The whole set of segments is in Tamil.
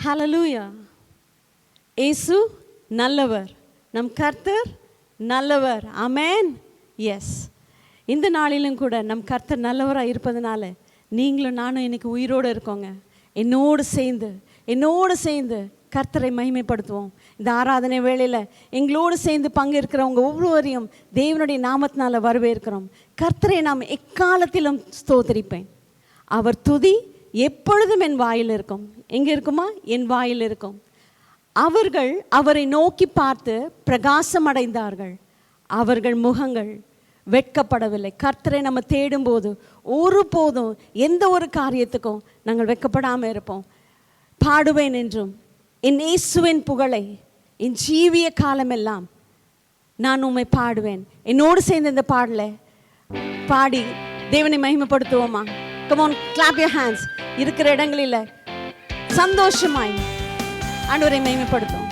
ஹல்லேலூயா. இயேசு நல்லவர், நம் கர்த்தர் நல்லவர். ஆமென். எஸ், இந்த நாளிலும் கூட நம் கர்த்தர் நல்லவராக இருப்பதனால நீங்களும் நானும் இன்னைக்கு உயிரோடு இருக்கோங்க. என்னோடு சேர்ந்து கர்த்தரை மகிமைப்படுத்துவோம். இந்த ஆராதனை வேளையில் எங்களோடு சேர்ந்து பங்கேற்கிறவங்க ஒவ்வொருவரையும் தேவனுடைய நாமத்தினால வரவேற்கிறோம். கர்த்தரை நாம் எக்காலத்திலும் ஸ்தோத்திரிப்பேன். அவர் துதி எப்பொழுதும் என் வாயில் இருக்கும். எங்கே இருக்குமா? என் வாயில் இருக்கும். அவர்கள் அவரை நோக்கி பார்த்து பிரகாசம் அடைந்தார்கள், அவர்கள் முகங்கள் வெட்கப்படவில்லை. கர்த்தரை நம்ம தேடும்போது ஒருபோதும் எந்த ஒரு காரியத்துக்கும் நாங்கள் வெட்கப்படாமல் இருப்போம். பாடுவேன் என்றும் என் இயேசுவின் புகழை என் ஜீவிய காலமெல்லாம் நான் உம்மை பாடுவேன். என்னோடு சேர்ந்து இந்த பாடலை பாடி தேவனை மகிமைப்படுத்துவோமா? Come on, clap your hands. இருக்கிற இடங்களில் சந்தோஷமாய் ஆண்டவரை மகிமைப்படுத்தும்.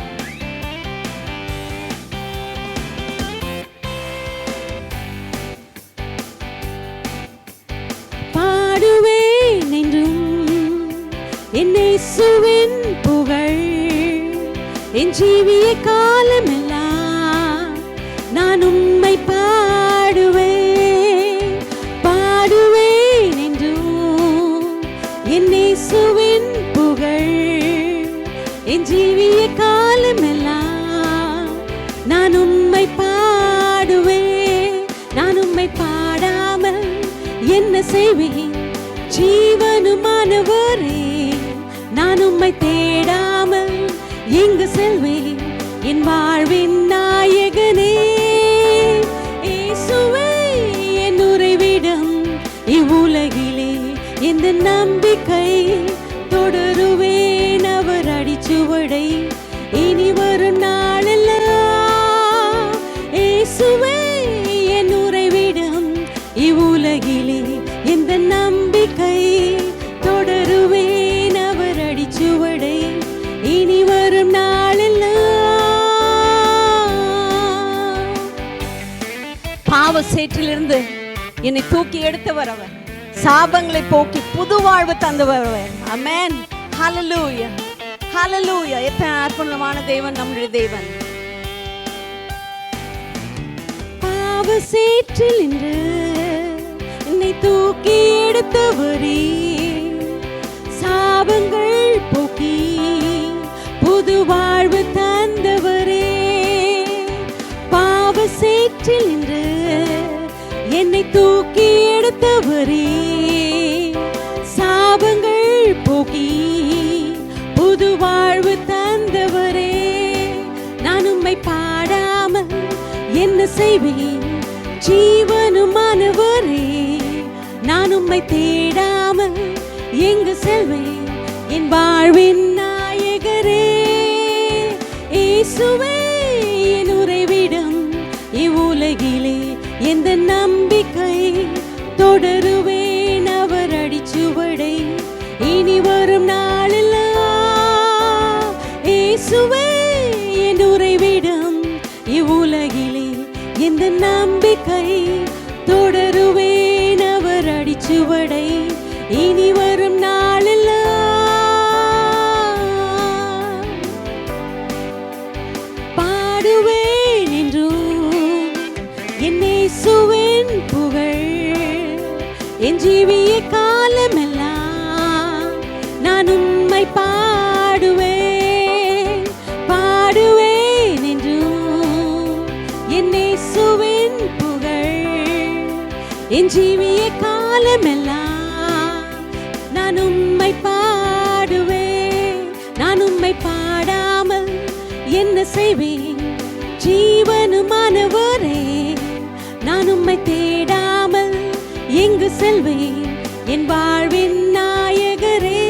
பாடுவேன் என்றும் என் இயேசுவின் புகழ் என் ஜீவிய காலமெல்லாம் நான் உம்மை பாடுவேன். பாடுவேன் என்றும் என் இயேசுவின் புகழ் என் ஜீவிய காலமெல்லாம் நான் உம்மை பாடுவேன். நான் உம்மை பாடாமல் என்ன செய்வேன்? ஜீவனுமானவரே, நான் உம்மை தேடாமல் எங்கு செல்வேன்? என் வாழ்வின் நாயகனே, இயேசுவே என் உறைவிடம். இவ்வுலகிலே எந்த நம்பிக்கை தொடருவேன் அவர் அடிச்சுவடை இனி வரும் நாளெல்லாம். இயேசுவே என் உறைவிடம். இவ்வுலகிலே எந்த நம்பிக்கை தொடருவேன் அவர் அடிச்சுவடை இனி வரும் நாளெல்லாம். பாவ சேற்றிலிருந்து என்னை தூக்கி எடுத்தவர் அவர், சாபங்களை போக்கி புது வாழ்வு தந்தவர் அவர். ஆமென். ஹல்லேலூயா, ஹல்லேலூயா. எத்தனை அற்புதமான தேவன் நம்முடைய தேவன். பாவ சேற்றில் இன்று என்னை தூக்கி எடுத்தவரே, சாபங்கள் போக்கி புது வாழ்வு தந்தவரே. பாவ சேற்றில் இன்று என்னை தூக்கி எடுத்தவரே, சாபங்கள் போக்கி புது வாழ்வு தந்தவரே. நான் உம்மை பாடாமல் என்ன செய்வேன்? ஜீவனுமானவரே, நான் உம்மை தேடாமல் எங்கு செல்வேன்? என் வாழ்வின் நாயகரே, இயேசுவே என் உறைவிடம். இவ்வுலகிலே எந்த நம்பிக்கை தொடருவேன் அவர் அடிச்சுவடை இனி வரும் நாளெல்லாம். இயேசுவே என் உறைவிடம். இவ்வுலகிலே எந்த நம்பிக்கை தொடருவேன் அவர் அடிச்சுவடை இனி வரும் நாளெல்லாம். பாடுவேன் என்றும் என் இயேசுவின் புகழ் என் ஜீவிய காலமெல்லாம் நான் உம்மை பாடுவேன். பாடுவேன் என்றும் என் இயேசுவின் புகழ் என் ஜீவிய காலமெல்லாம் நான் உம்மை பாடுவேன். நான் உம்மை பாடாமல் என்ன செய்வேன்? ஜீவனுமானவரே, நான் உம்மை தேடாமல் எங்கு செல்வேன்? என் வாழ்வின் நாயகரே,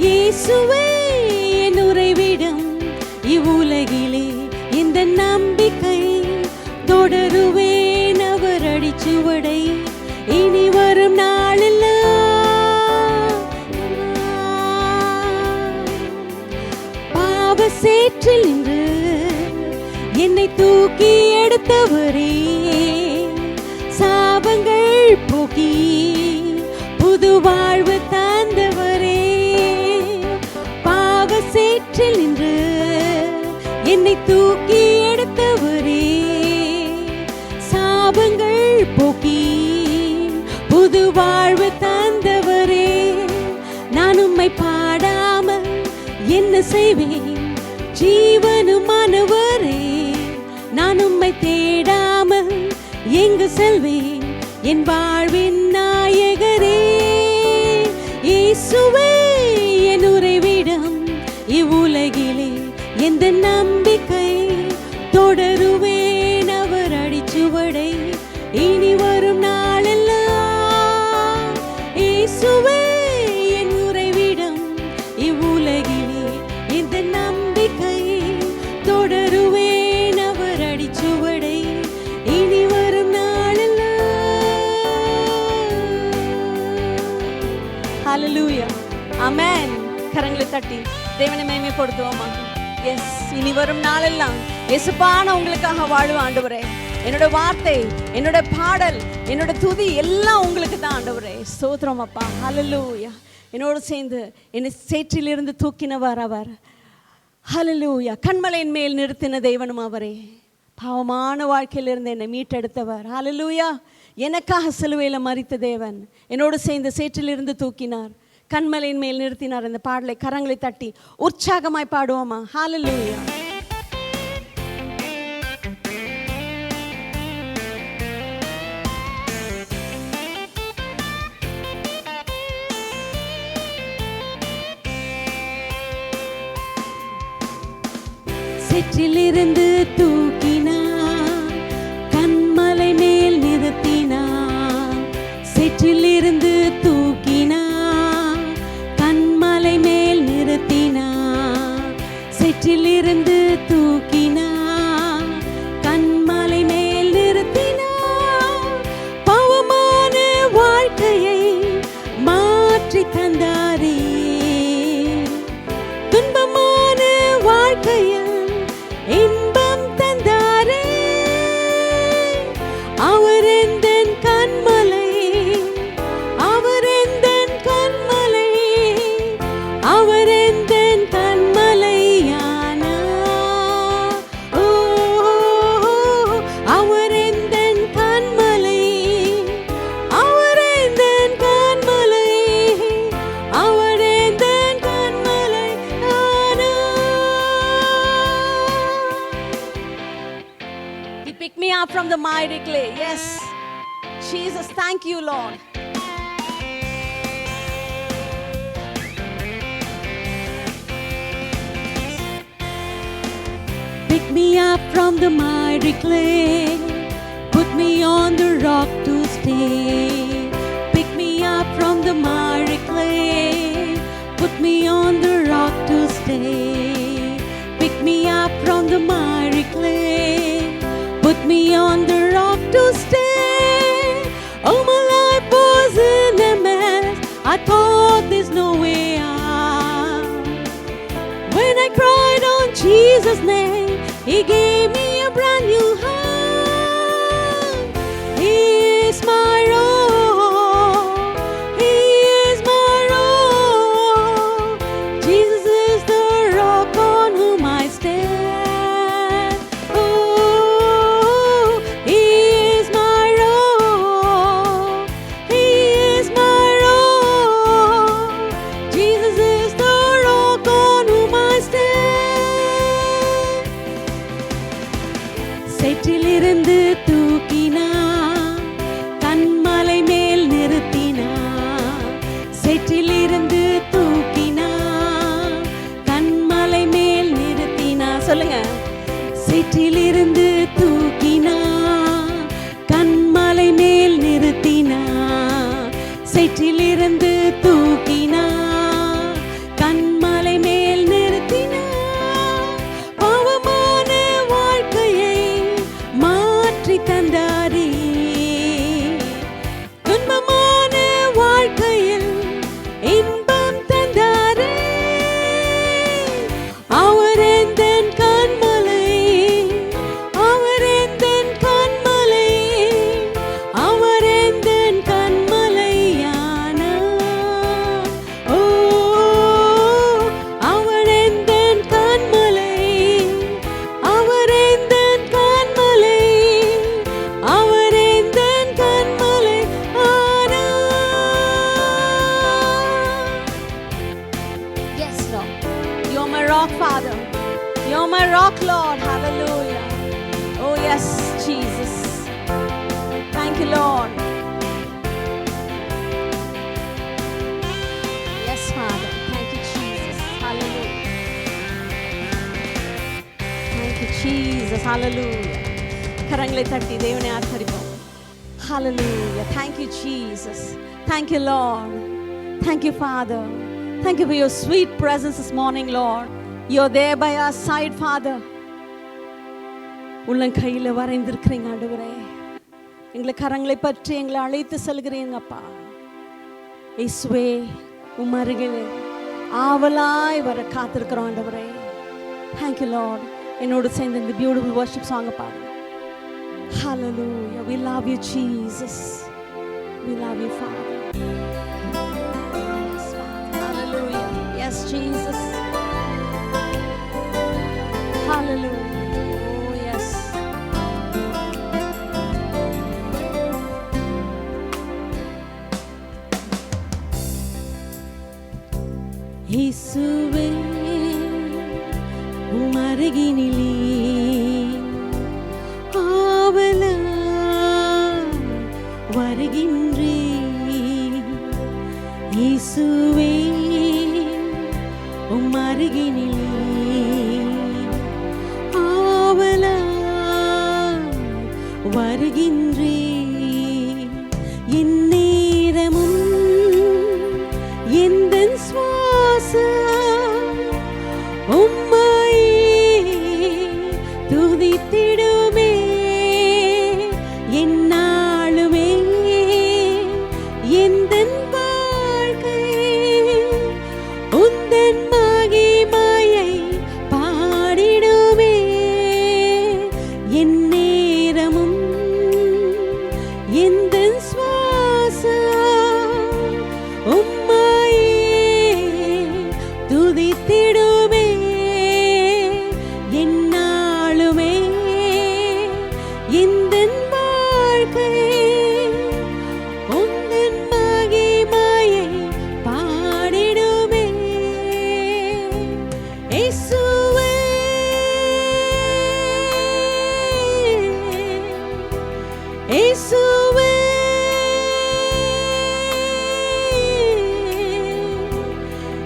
இயேசுவே என் உறைவிடம். இவ்வுலகிலே இந்த நம்பிக்கை தொடருவேன் அவர் அடிச்சுவடை இனி வரும் நாளெல்லாம். பாவ சேற்றில் இன்று என்னை தூக்கி எடுத்தவரே, சாபங்கள் போக்கி புது வாழ்வு தந்தவரே. என்னை தூக்கி எடுத்தவரே, சாபங்கள் போக்கி புது வாழ்வு தந்தவரே, நான் உம்மை பாடாமல் என்ன செய்வேன்? ஜீவனுமானவரே, நான் உம்மை தேடாமல் எங்கு செல்வேன்? என் வாழ்வின் நாயகரே, இயேசுவே என் உறைவிடம், இவ்வுலகிலே எந்த நம்பிக்கை? தொடருவேன் அவர் அடிச்சுவடை இனி வரும் நாளெல்லாம். இயேசுவே என் உறைவிடம், இவ்வுலகிலே எந்த நம்பிக்கை? தொடருவேன் அவர் அடிச்சுவடை இனி வரும் நாளெல்லாம். ஹல்லேலூயா, ஆமென். கரங்களை தட்டி தேவனை மகிமைப்படுத்துவோமா? எஸ், இனி வரும் நாளெல்லாம் இயேசுப்பா நான் உங்களுக்காக வாழுவேன் ஆண்டவரே. என்னோட வார்த்தை, என்னோட பாடல், என்னோட துதி எல்லாம் உங்களுக்கு தான் ஆண்டவரே. ஸ்தோத்திரம் அப்பா, ஹல்லேலூயா. என்னோடு சேர்ந்து என்னை சேற்றிலிருந்து தூக்கினவர் அவர். ஹல்லேலூயா. கண்மலையின் மேல் நிறுத்தின தேவனும் அவரே. பாவமான வாழ்க்கையிலிருந்து என்னை மீட்டெடுத்தவர். ஹல்லேலூயா. எனக்காக சிலுவையில் மரித்த தேவன் என்னோடு சேர்ந்து சேற்றிலிருந்து தூக்கினார், கண்மலையின் மேல் நிறுத்தினார். இந்த பாடலை கரங்களை தட்டி உற்சாகமாய் பாடுவோமா? ஹல்லேலூயா. சேற்றிலிருந்து தூக்கினார், கண்மலை மேல் நிறுத்தினார். சேற்றிலிருந்து தூக்கினார், கண்மலை மேல் நிறுத்தினார். சேற்றிலிருந்து தூக்கினார், கண்மலை மேல் நிறுத்தினார். பாவமான வாழ்க்கையை மாற்றி தந்தாரே, துன்பமான வாழ்க்கையில் இன்பம் தந்தாரே. அவர் எந்தன் கண்மலை, அவர் எந்தன் கண்மலை, அவர் எந்தன் கண்மலையானார். ஓ, அவர் எந்தன் கண்மலை, அவர் எந்தன் கண்மலை, அவர் எந்தன் கண்மலையானார். He picked me up from the miry clay. Yes, Jesus, thank you, Lord. Pick me up from the miry clay, put me on the rock to stay. Pick me up from the miry clay, put me on the rock to stay. Pick me up from the miry clay, put me on the rock to stay. Oh, my life was in a mess, I thought there's no way out. When I cried on Jesus' name, He gave me a brand new heart. He is my rock, He is my rock. Jesus is the rock on whom I stand. Oh, He is my rock, He is my rock. Jesus is the rock on whom I stand. சேற்றிலிருந்து தூக்கினார், கண்மலை மேல் நிறுத்தினார். சேற்றிலிருந்து தூக்கினார், கண்மலை மேல் நிறுத்தினார். சொல்லுங்க. சேற்றிலிருந்து தூக்கினார், கண்மலை மேல் நிறுத்தினார். சேற்றிலிருந்து தூக்கினார், கண்மலை மேல் நிறுத்தினார். பாவமான வாழ்க்கையை மாற்றி தந்தாரே, துன்பமான வாழ்க்கையில் இன்பம் தந்தாரே. அவர் எந்தன் கண்மலை, அவர் எந்தன் கண்மலை, அவர் எந்தன் கண்மலையானார். Jesus. Hallelujah. கரங்களை தட்டி தேவனை ஆராதிப்போம். Hallelujah. Thank you, Jesus. Thank you, Lord. Thank you, Father. Thank you for your sweet presence this morning, Lord. You're there by our side, Father. உள்ளங்கையில் வரைந்திருக்கிறீங்க ஆண்டவரே. எங்களை கரங்களை பற்றி எங்களை அழைத்து செல்கிறீங்கப்பா. இயேசுவே உம் அருகிலே ஆவலாய் வர காத்திருக்கிறோம் ஆண்டவரே. Thank you, Lord. என்னோடு சேர்ந்து இந்த பியூட்டிஃபுல் வர்ஷிப் சாங் பாடுங்க. Hallelujah. We love you, Jesus. We love you, Father. Yes, Father. Hallelujah. Yes, Jesus. Hallelujah. Oh, yes. இயேசுவே உம் அருகினிலே ஆவலாய் வருகின்றேன். இயேசுவே உம் அருகினிலே ஆவலாய் வருகின்றேன். என் நேரமும் எந்தன் சுவாசம் உம்மையே துதித்திடுமே. எந்நாளுமே எந்தன் வாழ்க்கை உந்தன் மகிமையை பாடிடுமே. என் நேரமும் எந்தன் சுவாசம் உம்மையே துதித்திடுமே. எந்நாளுமே எந்தன் வாழ்க்கை உந்தன் மகிமையை பாடிடுமே. இயேசுவே இயேசுவே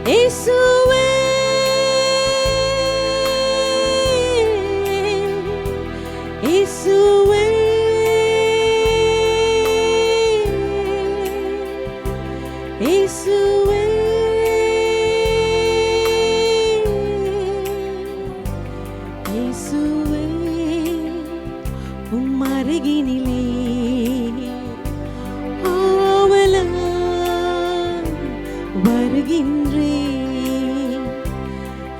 இயேசுவே இயேசுவே இயேசுவே இயேசுவே உம் அருகினிலே ஆவலாய் வருகின்றேன்.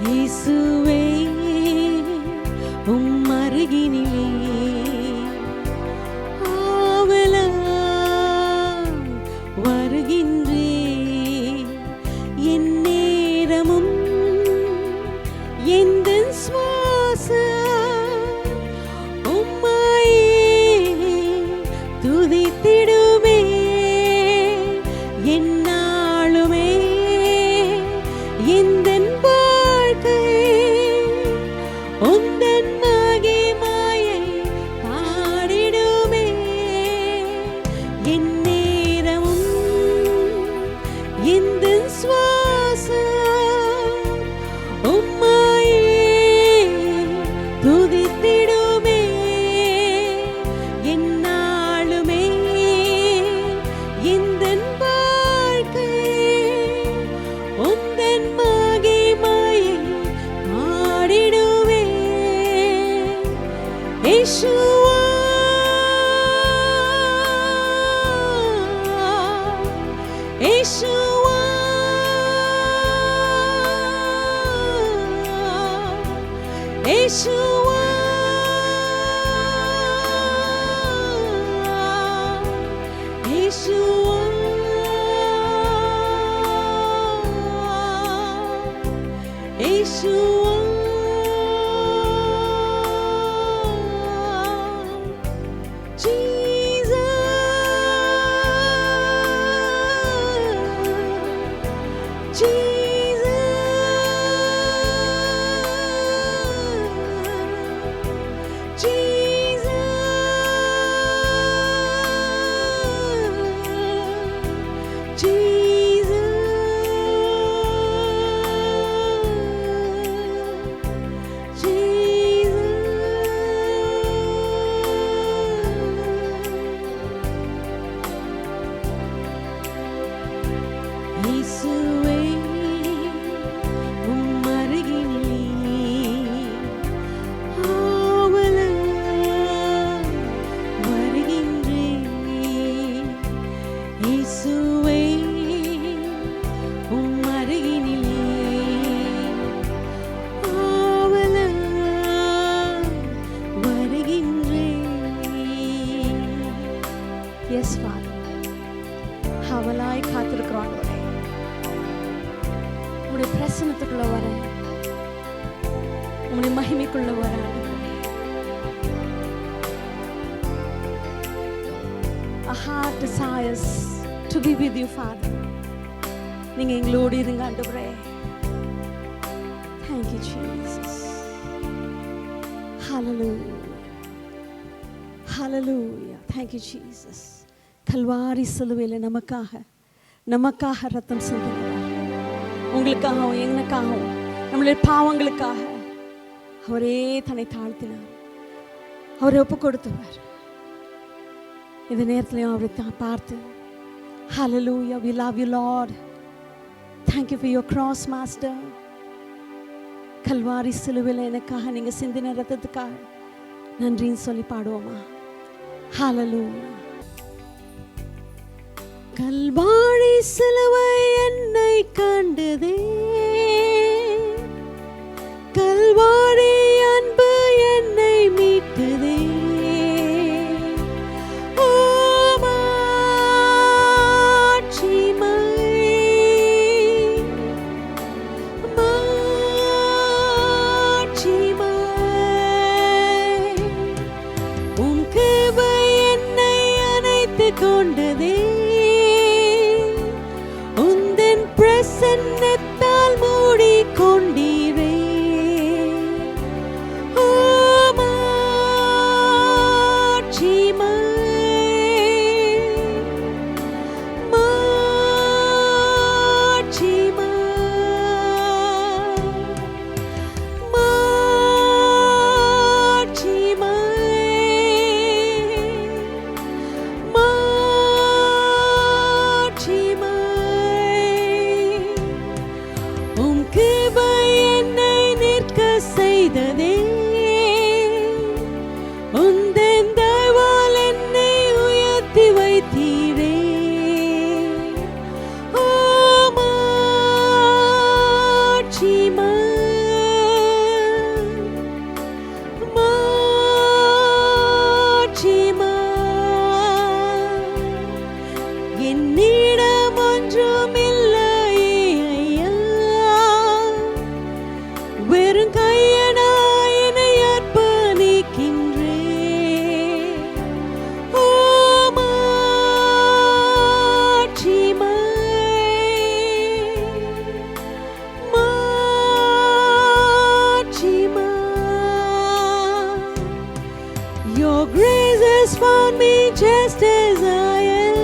இயேசுவே உம் அருகினிலே ஆவலாய் வருகின்றேன். என் நேரமும் எந்தன் சுவாசம் உம்மையே துதித்திடுமே. எந்நாளுமே எந்தன் வாழ்க்கை உந்தன் மகிமையை பாடிடுமே. என் நேரமும் எந்தன் சுவாசம் உம்மையே துதித்திடுமே. எந்நாளுமே எந்தன் வாழ்க்கை உந்தன் மகிமையை பாடிடுவே. இயேசுவா இயேசுவா இயேசுவா இயேசுவா இயேசுவா Jesus. அவளாய் காத்திருக்கிறோம் ஆண்டவரே. உங்களுடைய பிரசன்னத்துக்குள்ள வர, உங்களுடைய மகிமைக்குள்ள வர ஆண்டவரே. Our heart desires to be with you, Father. நீங்க எங்களோடு இருங்க ஆண்டவரே. Thank you, Jesus. Hallelujah. Hallelujah. Thank you, Jesus. Kalvari சிலுவையில நமக்காக ரத்தம் சிந்தினார். உங்களுக்காகவும் எனக்காகவும் நம்மளுடைய பாவங்களுக்காக அவரே தன்னை தாழ்த்தினார். அவரை ஒப்பு கொடுத்தவர். இந்த நேரத்திலையும் அவரை பார்த்து Hallelujah, we love you, Lord. Thank you for your cross, Master. Kalvari சிலுவையில் எனக்காக நீங்க சிந்தின ரத்தத்துக்காக நன்றின்னு சொல்லி பாடுவோமா? Hallelujah. கல்வாரி சிலுவை என்னை கண்டதே, கல்வாரி அன்பு என்னை மீட்டதே. கொண்டதே உந்தன் பிரசன்னத்தால் மூடி கொண்டீரே. Your grace has found me just as I am.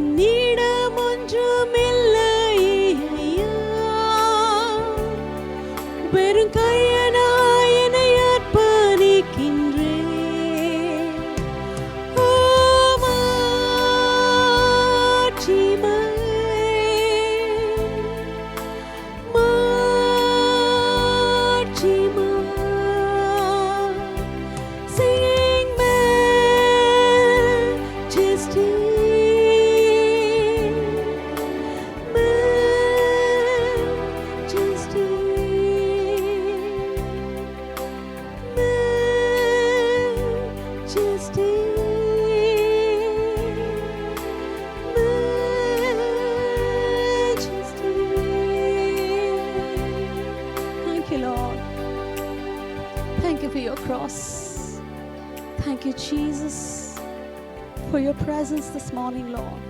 என்னிடம் ஒன்றுமில்லை ஐயா, வெறும் கையனாய் என்னை அர்ப்பணிக்கின்றேன். ஓ மாட்சிமை, மாட்சிமை. Sing majesty, majesty, majesty, majesty. Thank you, Lord. Thank you for your cross. Thank you, Jesus, for your presence this morning, Lord.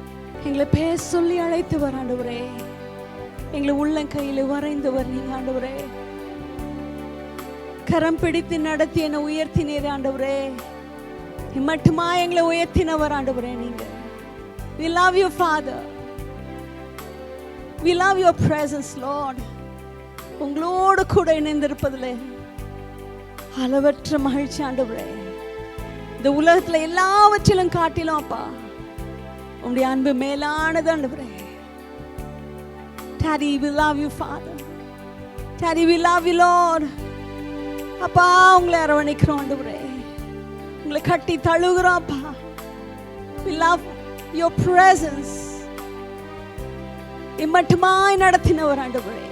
எங்களை பேர் சொல்லி அழைத்தவர் ஆண்டவரே, எங்களை உள்ளங்கையில் வரைந்தவர் நீங்க ஆண்டவரே. கரம் பிடித்து நடத்தி என்னை உயர்த்தினீர் ஆண்டவரே. மட்டுமா எங்களை உயர்த்தினவர் ஆண்டவரே நீங்க. We love you, Father. We love your presence, Lord. உங்களோடு கூட இணைந்திருப்பதிலே அளவற்ற மகிழ்ச்சி ஆண்டவரே. இந்த உலகத்துல எல்லாவற்றிலும் காட்டிலும் அப்பா உங்களுடைய அன்பு மேலானது ஆண்டவரே. Daddy, we love you, Father. Daddy, we love you, Lord. அப்பா உங்களை அரவணைக்கிறோம் ஆண்டவரே, உங்களை கட்டி தழுகுறோம் அப்பா. We love your presence. இம்மட்டுமாய் நடத்தினவர் ஆண்டவரே,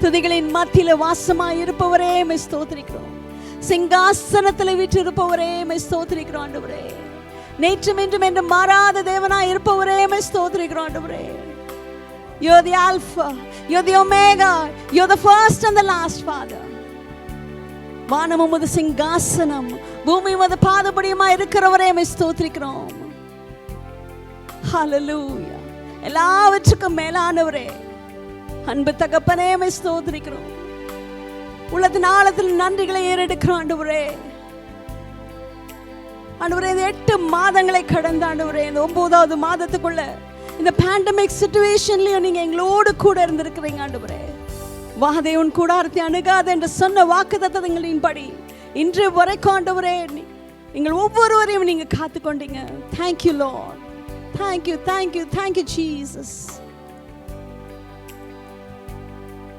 துதிகளின் மத்தியில வாசமாய் இருப்பவரே மை ஸ்தோத்திரிக்கிறோம். சிங்காசனத்தில் வீற்றிருப்பவரே மை ஸ்தோத்திரிக்கிறோம் ஆண்டவரே. நேற்றும் இன்றும் என்று மாறாத தேவனாய் இருப்பவரே மை ஸ்தோத்திரிக்கிறோம் ஆண்டவரே. You're the Alpha, you're the Omega, you're the first and the last, Father. வானம் உமது சிங்காசனம், பூமி உமது பாதபடியுமா இருக்கிறவரே மை ஸ்தோத்திரிக்கிறோம். Hallelujah. எல்லாவற்றுக்கும் மேலானவரே, அன்பு தகப்பனே மை ஸ்தோத்திரிக்கிறோம். உள்ளத்தின் ஆழத்தில் நன்றிகளை ஏறெடுக்கிறோம் ஆண்டவரே. ஆண்டவரே, இந்த 8 மாதங்களை கடந்த ஆண்டவரே, இந்த 9வது மாதத்துக்குள்ள இந்த பேண்டமிக் சிச்சுவேஷன்லயும் நீங்க எங்களோடு கூட இருந்திருக்கிறீங்க ஆண்டவரே. வாதை உன் கூடாரத்தை அணுகாது என்று சொன்ன வாக்குத்தத்தங்களின்படி இன்று வரைக்கும் ஆண்டவரே எங்கள் ஒவ்வொருவரையும் நீங்க காத்துக்கொண்டீங்க. Thank you Lord, thank you, thank you, thank you Jesus.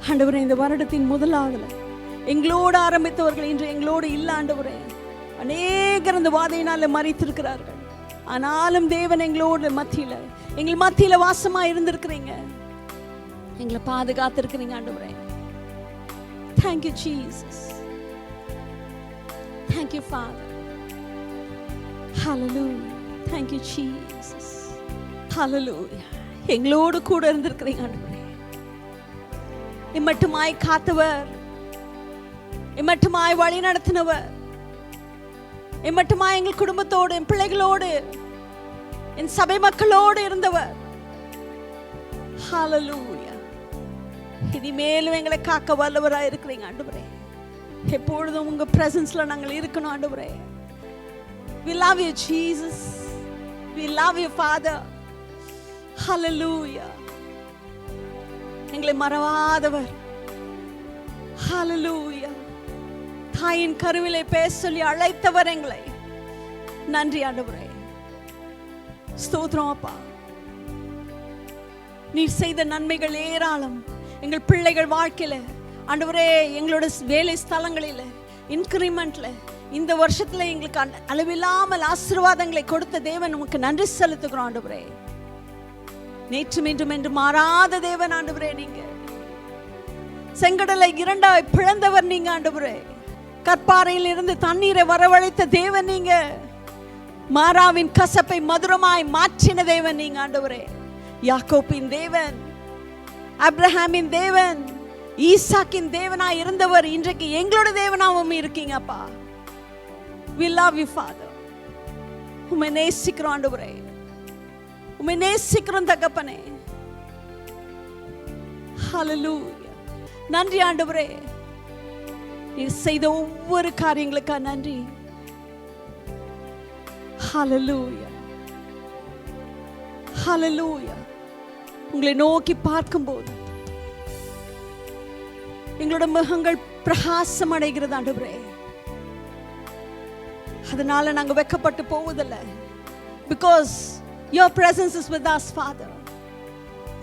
ஆண்டவரே, இந்த வருடத்தின் முதலாவதுல எங்களோடு ஆரம்பித்தவர்கள் இன்று எங்களோடு இல்ல ஆண்டவரே. அநேகர் இந்த வாதையினால மறித்திருக்கிறார்கள். ஆனாலும் தேவன் எங்களோடு மத்தியில, எங்கள் மத்தியில வாசமா இருந்திருக்கிறீங்க, எங்களை பாதுகாத்திருக்கிறீங்க ஆண்டவரே. Thank you, Jesus. Thank you, Father. Hallelujah. Thank you, Jesus. Hallelujah. எங்களோடு கூட இருந்திருக்கிறீங்க ஆண்டவரே. இம்மட்டுமாய் காத்தவர், இம்மட்டுமாய் வழி நடத்தினவர், இம்மட்டுமாய் எங்கள் குடும்பத்தோடு, என் பிள்ளைகளோடு, என் சபை மக்களோடு இருந்தவர். Hallelujah. இனிமேலும் எங்களை காக்க வல்லவராய் இருக்கிறீங்க ஆண்டவரே. எப்பொழுதும் உங்க பிரசன்ஸ்ல நாங்கள் இருக்கணும் ஆண்டவரே. We love you, Jesus. We love you, Father. Hallelujah. எங்களை மறவாதவர். Hallelujah. தாயின் கருவிலை பேச சொல்லி அழைத்தவர் எங்களை. நன்றி ஆண்டவரே. ஸ்தோத்திரம் அப்பா. நீர் செய்த நன்மைகள் ஏராளம் எங்கள் பிள்ளைகள் வாழ்க்கையில ஆண்டவரே. எங்களோட வேலை ஸ்தலங்களில் இன்கிரிமெண்ட்ல இந்த வருஷத்துல எங்களுக்கு அளவில்லாமல் ஆசீர்வாதங்களை கொடுத்த தேவன் உமக்கு நன்றி செலுத்துகிறோம் ஆண்டவரே. நேற்றும் இன்றும் என்று மாறாத தேவன் ஆண்டவரே. நீங்க செங்கடலை 2ஆய் பிளந்தவர் நீங்க ஆண்டவரே. கற்பாறையில் இருந்து தண்ணீரை வரவழைத்த தேவன் நீங்க. மாறாவின் கசப்பை மதுரமாய் மாற்றின தேவன் நீங்க ஆண்டவரே. யாக்கோபின் தேவன், அப்ரஹாமின் தேவன், ஈசாக்கின் தேவனாய் இருந்தவர் இன்றைக்கு எங்களோட தேவனாவும் இருக்கீங்க அப்பா. We love you, Father. உம்மை நேசிக்கிறோம் ஆண்டவரே. உம்மை நேசிக்கிறோம் தகப்பனே. Hallelujah. நன்றி ஆண்டவரே. நீர் செய்த ஒவ்வொரு காரியங்களுக்காக நன்றி. Hallelujah. ஹல்லேலூயா. உங்களை நோக்கி பார்க்கும்போது எங்களோட முகங்கள் பிரகாசம் அடைகிறது ஆண்டவரே. அதனால நாங்க வெட்கப்பட்டு போவதில்லை. Because your presence is with us, Father.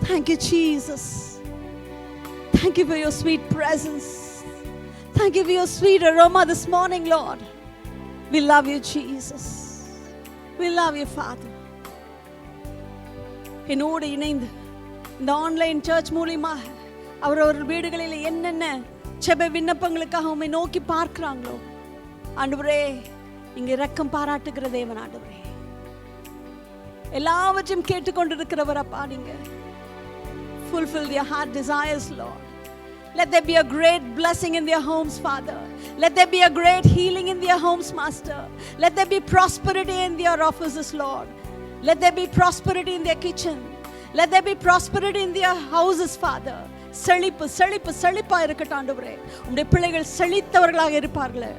Thank you, Jesus. Thank you for your sweet presence. Thank you for your sweet aroma this morning, Lord. We love you, Jesus. We love you, Father. என்னோடு இணைந்து இந்த ஆன்லைன் சர்ச் மூலமாக அவரவர் வீடுகளில் என்னென்ன செப விண்ணப்பங்களுக்காக உம்மை நோக்கி பார்க்கிறாங்களோ ஆண்டவரே, இங்க இரக்கம் பாராட்டுகிற தேவன் ஆண்டவரே, எல்லாவற்றையும் கேட்டுக்கொண்டிருக்கிறவர் அப்பா. நீங்க fulfill their heart desires, Lord. Let there be a great blessing in their homes, Father. Let there be a great healing in their homes, Master. Let there be prosperity in their offices, Lord. Let there be prosperity in their kitchen. Let there be prosperity in their houses, Father. செழிப்பு செழிப்பு செழிப்பா இருக்கட்டும் ஆண்டவரே. உம்முடைய பிள்ளைகள் செழித்தவர்களாக இருப்பார்களே.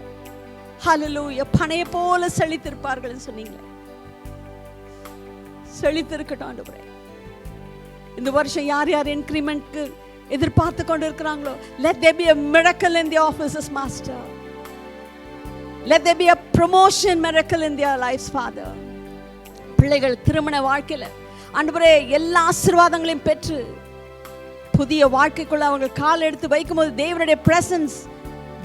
ஹல்லேலூயா. பனைய போல செழித்திருப்பார்கள் சொன்னீங்களே, செழித்திருக்கட்டும் ஆண்டவரே. இந்த வருஷம் யார் யார் இன்கிரிமெண்ட்க்கு எதிர்பார்த்து கொண்டு இருக்கிறாங்களோ, let there be a miracle in the offices, Master. Let there be a promotion miracle in their lives, Father. பிள்ளைகள் திருமண வாழ்க்கையில ஆண்டவரே எல்லா ஆசீர்வாதங்களையும் பெற்று புதிய வாழ்க்கைக்குள்ள அவங்க கால் எடுத்து வைக்கும்போது தேவனுடைய பிரசன்ஸ்,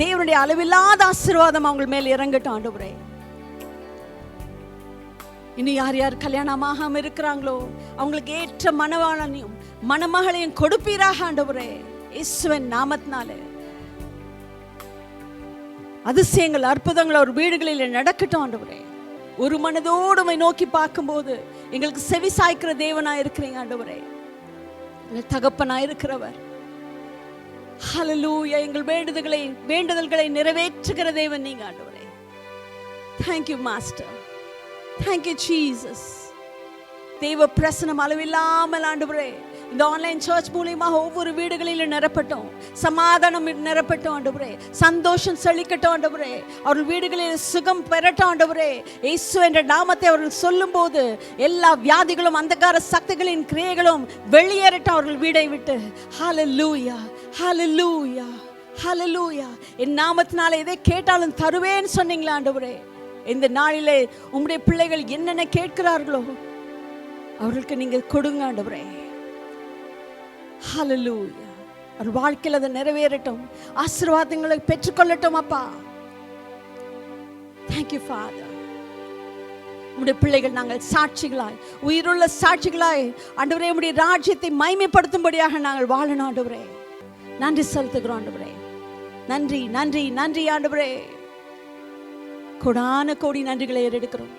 தேவனுடைய அளவில்லாத ஆசீர்வாதம் அவங்க மேல் இறங்கட்டும் ஆண்டவரே. இன்னும் யார் யார் கல்யாணமாகாம இருக்கிறாங்களோ அவங்களுக்கு ஏற்ற மணவாளனையும் மணமகளையும் கொடுப்பீராக ஆண்டவரே. இயேசுவின் நாமத்தினாலே அதிசயங்கள் அற்புதங்கள் ஒரு வீடுகளில் நடக்கட்டும் ஆண்டவரே. ஒரு மனதோடு உம்மை நோக்கி பார்க்கும்போது எங்களுக்கு செவி சாய்க்கிற தேவனா இருக்கிறீங்க ஆண்டவரே. தகப்பனா இருக்கிறவர். ஹல்லேலூயா. எங்கள் வேண்டுதல்களை நிறைவேற்றுகிற தேவன் நீங்க ஆண்டவரே. Thank you, Master. Thank you, Jesus. தேவ பிரசன்னம் அளவில்லாமல் ஆண்டவரே இந்த ஆன்லைன் சர்ச் மூலமாக ஒவ்வொரு வீடுகளிலும் நிரப்பட்டும், சமாதானம் நிரப்பட்டும் ஆண்டவரே, சந்தோஷம் செழிக்கட்டும் ஆண்டவரே, அவர்கள் வீடுகளில் சுகம் பெறட்டும் ஆண்டவரே. இயேசு என்ற நாமத்தை அவர்கள் சொல்லும் போது எல்லா வியாதிகளும் அந்தகார சக்திகளின் கிரியைகளும் வெளியேறட்டும் அவர்கள் வீடை விட்டு. ஹல்லேலூயா, ஹல்லேலூயா, ஹல்லேலூயா. என் நாமத்தினால எதை கேட்டாலும் தருவேன்னு சொன்னீங்களா ஆண்டவரே. இந்த நாளிலே உம்முடைய பிள்ளைகள் என்னென்ன கேட்கிறார்களோ அவர்களுக்கு நீங்க கொடுங்க ஆண்டவரே. ஹல்லேலூயா. அவர் வாழ்க்கையில் அதை நிறைவேறட்டும், ஆசீர்வாதங்களை பெற்றுக்கொள்ளட்டும் அப்பா. Thank you father. உம்முடைய பிள்ளைகள் நாங்கள் சாட்சிகளாய், உயிருள்ள சாட்சிகளாய் ஆண்டவரே உம்முடைய ராஜ்யத்தை மகிமைப்படுத்தும்படியாக நாங்கள் வாழணும் ஆண்டவரே. நன்றி செலுத்துகிறோம் ஆண்டவரே. நன்றி நன்றி நன்றி ஆண்டவரே. கொடான கோடி நன்றிகளை ஏறெடுக்கிறோம்.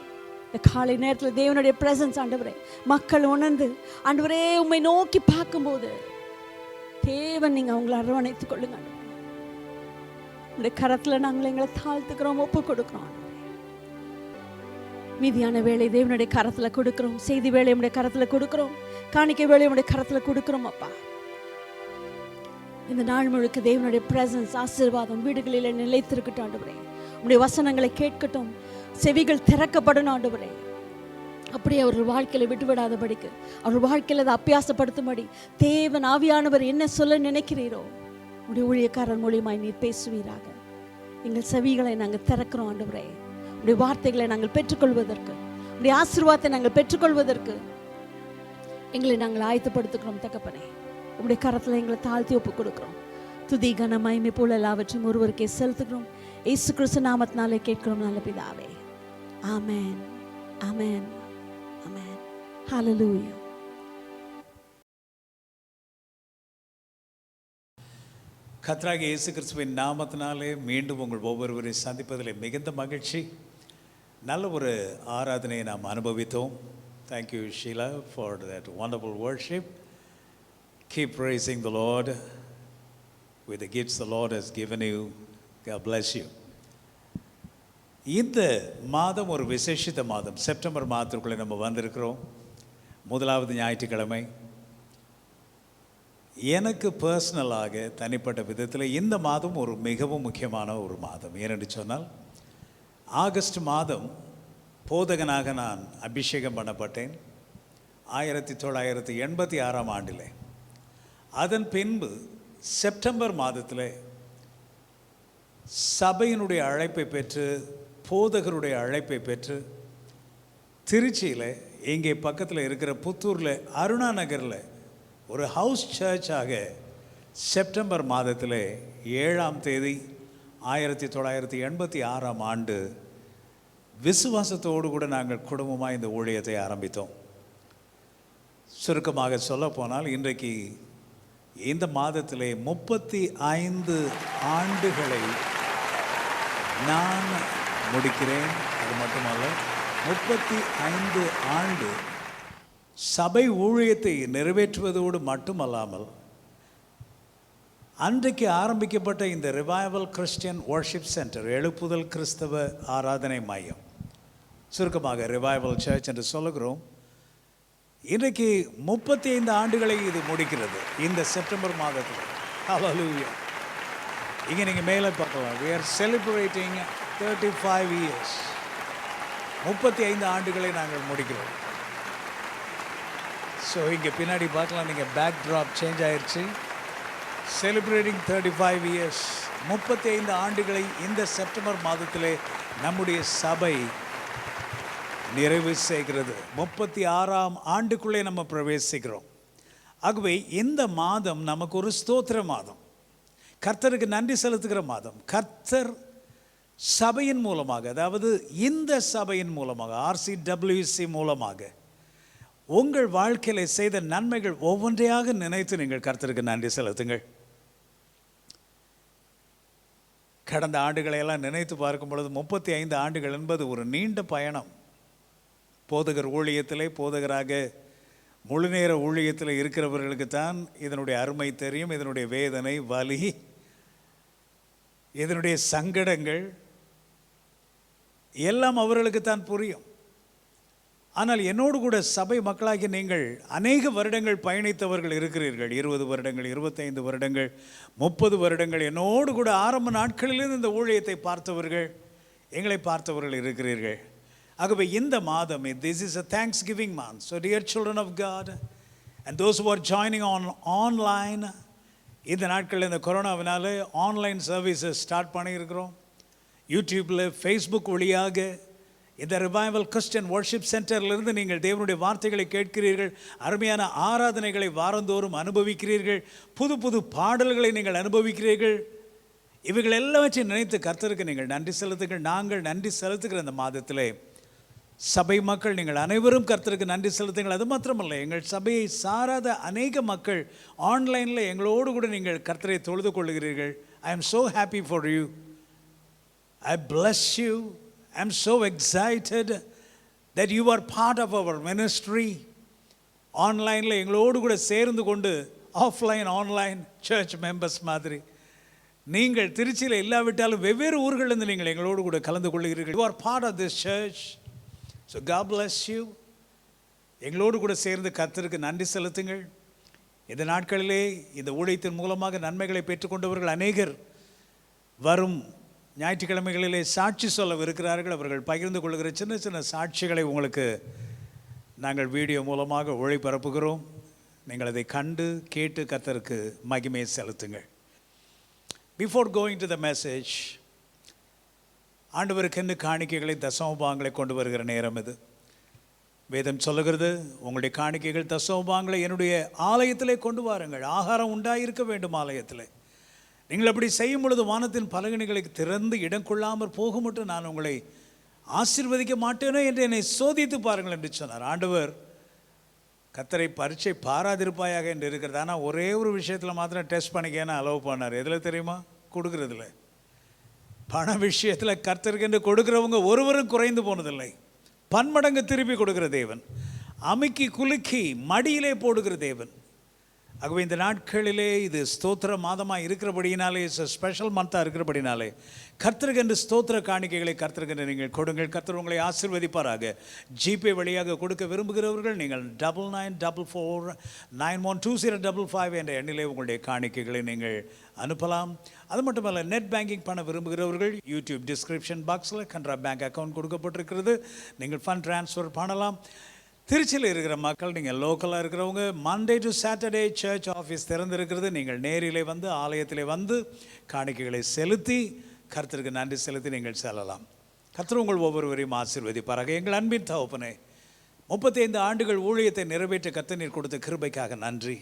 இந்த காலை நேரத்தில் தேவனுடைய பிரசன்ஸ் ஆண்டவரே மக்கள் உணர்ந்து ஆண்டவரே உம்மை நோக்கி பார்க்கும்போது தேவன் நீங்க அவங்களை அரவணைத்துக் கொள்ளுங்க. உங்களுடைய கரத்துல நாங்கள் எங்களை தாழ்த்துக்கிறோம், ஒப்பு கொடுக்கிறோம். மீதியான வேலை தேவனுடைய கரத்துல கொடுக்கிறோம். செய்தி வேலை உடைய கரத்துல கொடுக்கிறோம். காணிக்கை வேலை உடைய கரத்துல கொடுக்கிறோம் அப்பா. இந்த நாள் முழுக்க தேவனுடைய பிரசன்ஸ் ஆசீர்வாதம் வீடுகளில் நிலைத்திருக்கட்டும் ஆண்டவரே. உடைய வசனங்களை கேட்கட்டும், செவிகள் திறக்கப்படணும் ஆண்டவரே. அப்படியே அவர்கள் வாழ்க்கையில விட்டுவிடாதபடிக்கு அவர்கள் வாழ்க்கையில் அதை அபியாசப்படுத்தும்படி தேவன் ஆவியானவர் என்ன சொல்ல நினைக்கிறீரோ உடைய ஊழியக்காரர் மூலியமாய் நீர் பேசுவீராக. எங்கள் செவிகளை நாங்கள் திறக்கிறோம் ஆண்டவரே. உடைய வார்த்தைகளை நாங்கள் பெற்றுக்கொள்வதற்கு, உடைய ஆசீர்வாதத்தை நாங்கள் பெற்றுக்கொள்வதற்கு எங்களை நாங்கள் ஆயத்தப்படுத்துகிறோம் தகப்பனே. உடைய கரத்தில் எங்களை தாழ்த்தி ஒப்பு கொடுக்கிறோம். துதி கன மகிமை போல எல்லாவற்றையும் ஒருவருக்கே செலுத்துகிறோம். இயேசு கிறிஸ்து நாமத்தினாலே கேட்கிறோம் நல்ல பிதாவே. ஆமென், ஆமென், ஆமென். ஹல்லேலூயா. கர்த்தராகிய இயேசு கிறிஸ்துவின் நாமத்தினாலே மீண்டும் உங்கள் ஒவ்வொருவரை சந்திப்பதில் மிகுந்த மகிழ்ச்சி. நல்ல ஒரு ஆராதனையை நாம் அனுபவித்தோம். Thank you Sheela for that wonderful worship. Keep praising the Lord with the gifts the Lord has given you. God bless you. இந்த மாதம் ஒரு விசேஷித்த மாதம். செப்டம்பர் மாதத்துக்குள்ளே நம்ம வந்திருக்கிறோம். முதலாவது ஞாயிற்றுக்கிழமை. எனக்கு பர்சனலாக தனிப்பட்ட விதத்தில் இந்த மாதம் ஒரு மிகவும் முக்கியமான ஒரு மாதம். ஏனென்று சொன்னால் ஆகஸ்ட் மாதம் போதகனாக நான் அபிஷேகம் பண்ணப்பட்டேன். 1986 ஆண்டில். அதன் பின்பு செப்டம்பர் மாதத்தில் சபையினுடைய அழைப்பை பெற்று, போதகருடைய அழைப்பை பெற்று, திருச்சியில் இங்கே பக்கத்தில் இருக்கிற புத்தூரில் அருணா நகரில் ஒரு ஹவுஸ் சர்ச்சாக செப்டம்பர் மாதத்தில் 7ஆம் தேதி 1986 ஆண்டு விசுவாசத்தோடு கூட நாங்கள் குடும்பமாக இந்த ஊழியத்தை ஆரம்பித்தோம். சுருக்கமாக சொல்லப்போனால் இன்றைக்கு இந்த மாதத்திலே 35 ஆண்டுகளை நான் முடிக்கிறேன். அது மட்டுமல்ல, 35 ஆண்டு சபை ஊழியத்தை நிறைவேற்றுவதோடு மட்டுமல்லாமல், அன்றைக்கு ஆரம்பிக்கப்பட்ட இந்த ரிவைவல் கிறிஸ்டியன் வர்ஷிப் சென்டர், எழுப்புதல் கிறிஸ்தவ ஆராதனை மையம், சுருக்கமாக ரிவைவல் சர்ச் என்று சொல்லுகிறோம், இன்றைக்கு 35 ஆண்டுகளை இது முடிக்கிறது இந்த செப்டம்பர் மாதத்தில். ஹல்லேலூயா. இங்கே நீங்கள் மேலே பார்க்கலாம், we are celebrating 35 years. 35 ஆண்டுகளை நாங்கள் முடிக்கிறோம். ஸோ இங்கே பின்னாடி பார்க்கலாம், நீங்கள் பேக் ட்ராப் சேஞ்ச் ஆயிடுச்சு. செலிப்ரேட்டிங் 35 years, 35 ஆண்டுகளை இந்த செப்டம்பர் மாதத்திலே நம்முடைய சபை நிறைவு செய்கிறது. 36ஆம் ஆண்டுக்குள்ளே நம்ம பிரவேசிக்கிறோம். ஆகவே இந்த மாதம் நமக்கு ஒரு ஸ்தோத்திர மாதம், கர்த்தருக்கு நன்றி செலுத்துகிற மாதம். கர்த்தர் சபையின் மூலமாக, அதாவது இந்த சபையின் மூலமாக, RCWC மூலமாக உங்கள் வாழ்க்கையில் செய்த நன்மைகள் ஒவ்வொன்றையாக நினைத்து நீங்கள் கர்த்தருக்கு நன்றி செலுத்துங்கள். கடந்த ஆண்டுகளையெல்லாம் நினைத்து பார்க்கும் பொழுது 35 ஆண்டுகள் என்பது ஒரு நீண்ட பயணம். போதகர் ஊழியத்திலே, போதகராக முழுநேர ஊழியத்தில் இருக்கிறவர்களுக்கு தான் இதனுடைய அருமை தெரியும். இதனுடைய வேதனை, வலி, இதனுடைய சங்கடங்கள் எல்லாம் அவர்களுக்கு தான் புரியும். ஆனால் என்னோடு கூட சபை மக்களாகி நீங்கள் அநேக வருடங்கள் பயணித்தவர்கள் இருக்கிறீர்கள். 20 வருடங்கள், 25 வருடங்கள், 30 வருடங்கள் என்னோடு கூட ஆரம்ப நாட்களிலிருந்து இந்த ஊழியத்தை பார்த்தவர்கள், எங்களை பார்த்தவர்கள் இருக்கிறீர்கள். ஆகவே இந்த மாதம், this is a Thanksgiving month. So dear children of God and those who are joining online, இந்த நாட்களில் இந்த கொரோனாவினால ஆன்லைன் சர்வீசஸ் ஸ்டார்ட் பண்ணியிருக்கிறோம். யூடியூப்பில், ஃபேஸ்புக் வழியாக இந்த ரிவைவல் கிறிஸ்டியன் வர்ஷிப் சென்டர்லேருந்து நீங்கள் தேவனுடைய வார்த்தைகளை கேட்கிறீர்கள். அருமையான ஆராதனைகளை வாரந்தோறும் அனுபவிக்கிறீர்கள். புது புது பாடல்களை நீங்கள் அனுபவிக்கிறீர்கள். இவைகள் எல்லாவற்றையும் நினைத்து கர்த்தருக்கு நீங்கள் நன்றி செலுத்துங்கள். நாங்கள் நன்றி செலுத்துகிற இந்த மாதத்திலே சபை மக்கள் நீங்கள் அனைவரும் கர்த்தருக்கு நன்றி செலுத்துங்கள். அது மாத்திரமல்ல, எங்கள் சபையை சாராத அநேக மக்கள் ஆன்லைனில் எங்களோடு கூட நீங்கள் கர்த்தரை தொழுது கொள்ளுகிறீர்கள். I am so happy for you. I bless you. I am so excited that you are part of our ministry. ஆன்லைனில் எங்களோடு கூட சேர்ந்து கொண்டு, ஆஃப்லைன் ஆன்லைன் சர்ச் மெம்பர்ஸ் மாதிரி நீங்கள் திருச்சியில் இல்லாவிட்டாலும் வெவ்வேறு ஊர்களிலிருந்து நீங்கள் எங்களோடு கூட கலந்து கொள்ளுகிறீர்கள். You are part of this church. So God bless you. எங்களோடு கூட சேர்ந்து கர்த்தருக்கு நன்றி செலுத்துங்கள். இந்த நாட்களிலே இந்த ஊழியத்தின் மூலமாக நன்மைகளை பெற்றுக்கொண்டவர்கள் அநேகர் வரும் ஞாயிற்றுக்கிழமைகளிலே சாட்சி சொல்லவிருக்கிறார்கள். அவர்கள் பகிர்ந்து கொள்கிற சின்ன சின்ன சாட்சிகளை உங்களுக்கு நாங்கள் வீடியோ மூலமாக ஒளிபரப்புகிறோம். நீங்கள் அதை கண்டு கேட்டு கர்த்தருக்கு மகிமையை செலுத்துங்கள். Before going to the message, ஆண்டவருக்கென்று காணிக்கைகளை, தசமபாகங்களை கொண்டு வருகிற நேரம் இது. வேதம் சொல்லுகிறது, உங்களுடைய காணிக்கைகள், தசமபாகங்களை என்னுடைய ஆலயத்திலே கொண்டு வாருங்கள். ஆகாரம் உண்டாயிருக்க வேண்டும் ஆலயத்தில். நீங்கள் அப்படி செய்யும் பொழுது வானத்தின் பலகணிகளை திறந்து இடம் கொள்ளாமல் போக மட்டும் நான் உங்களை ஆசீர்வதிக்க மாட்டேனோ என்று என்னை சோதித்து பாருங்கள் என்று சொன்னார். ஆண்டவர் கர்த்தரை பரீட்சை பாராதிருப்பாயாக என்று இருக்கிறது. ஆனால் ஒரே ஒரு விஷயத்தில் மாத்திரம் டெஸ்ட் பண்ணிக்கன்னு அலோவ் பண்ணார். எதில் தெரியுமா? கொடுக்குறதில்ல. பண விஷயத்தில் கர்த்தருக்கு என்று கொடுக்குறவங்க ஒருவரும் குறைந்து போனதில்லை. பன்மடங்கு திருப்பி கொடுக்குற தேவன், அமுக்கி குலுக்கி மடியிலே போடுகிற தேவன். ஆகவே இந்த நாட்களிலே இது ஸ்தோத்திர மாதமாக இருக்கிறபடினாலே, ஸ்பெஷல் மந்தாக இருக்கிறபடினாலே கர்த்தருக்கென்று ஸ்தோத்திர காணிக்கைகளை கர்த்தருக்கென்று நீங்கள் கொடுங்கள். கர்த்தர் உங்களை ஆசீர்வதிப்பாராக. ஜிபே வழியாக கொடுக்க விரும்புகிறவர்கள் நீங்கள் 9944912055 என்ற எண்ணிலே உங்களுடைய காணிக்கைகளை நீங்கள் அனுப்பலாம். அது மட்டுமல்ல, நெட் பேங்கிங் பண்ண விரும்புகிறவர்கள் யூடியூப் டிஸ்கிரிப்ஷன் பாக்ஸில் கனரா பேங்க் அக்கௌண்ட் கொடுக்கப்பட்டிருக்கிறது. நீங்கள் ஃபண்ட் ட்ரான்ஸ்ஃபர் பண்ணலாம். திருச்சியில் இருக்கிற மக்கள், நீங்கள் லோக்கலாக இருக்கிறவங்க, Monday to Saturday church office திறந்திருக்கிறது. நீங்கள் நேரிலே வந்து ஆலயத்திலே வந்து காணிக்கைகளை செலுத்தி கர்த்தருக்கு நன்றி செலுத்தி நீங்கள் செல்லலாம். கர்த்தர் உங்கள் ஒவ்வொருவரையும் ஆசீர்வதிப்பாராக. எங்கள் அன்பின் தகப்பனே, 35 ஆண்டுகள் ஊழியத்தை நிறைவேற்ற கர்த்தர் நீர் கொடுத்த கிருபைக்காக நன்றி.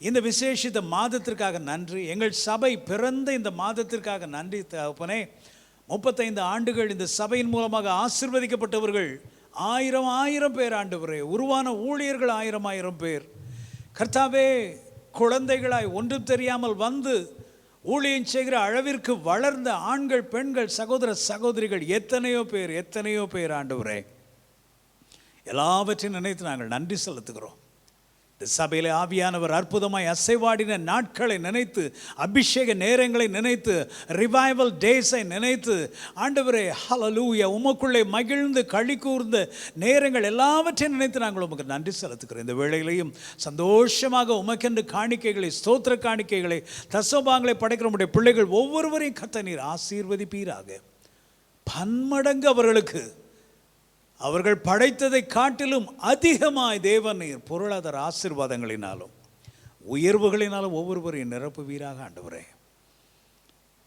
இந்த விசேஷித்த மாதத்திற்காக நன்றி. எங்கள் சபை பிறந்த இந்த மாதத்திற்காக நன்றி தகப்பனே. 35 ஆண்டுகள் இந்த சபையின் மூலமாக ஆசீர்வதிக்கப்பட்டவர்கள் 1000 பேர் ஆண்டவரே. உருவான ஊழியர்கள் 1000 பேர். கர்த்தாவே, குழந்தைகளாய் ஒன்றும் தெரியாமல் வந்து ஊழியம் செய்கிற அளவிற்கு வளர்ந்த ஆண்கள், பெண்கள், சகோதர சகோதரிகள் எத்தனையோ பேர் ஆண்டவரே. எல்லாவற்றையும் நினைத்து நாங்கள் நன்றி செலுத்துகிறோம். இந்த சபையிலே ஆவியானவர் அற்புதமாய் அசைவாடின நாட்களை நினைத்து, அபிஷேக நேரங்களை நினைத்து, ரிவைவல் டேஸை நினைத்து ஆண்டவரே, ஹல்லேலூயா, உமக்குள்ளே மகிழ்ந்து களி கூர்ந்த நேரங்கள் எல்லாவற்றையும் நினைத்து நாங்கள் உமக்கு நன்றி செலுத்துகிறோம். இந்த வேளையிலையும் சந்தோஷமாக உமக்கென்று காணிக்கைகளை, ஸ்தோத்திர காணிக்கைகளை, தசோபாங்களை படைக்கிற நம்முடைய பிள்ளைகள் ஒவ்வொருவரையும் கர்த்தர் நீர் ஆசீர்வதிப்பீராக. பன்மடங்கு அவர்கள் படைத்ததை காட்டிலும் அதிகமாய் தேவன் நீர் பொருளாதார ஆசீர்வாதங்களினாலும் உயர்வுகளினாலும் ஒவ்வொருவரையும் நிரப்புவீராக ஆண்டவரே.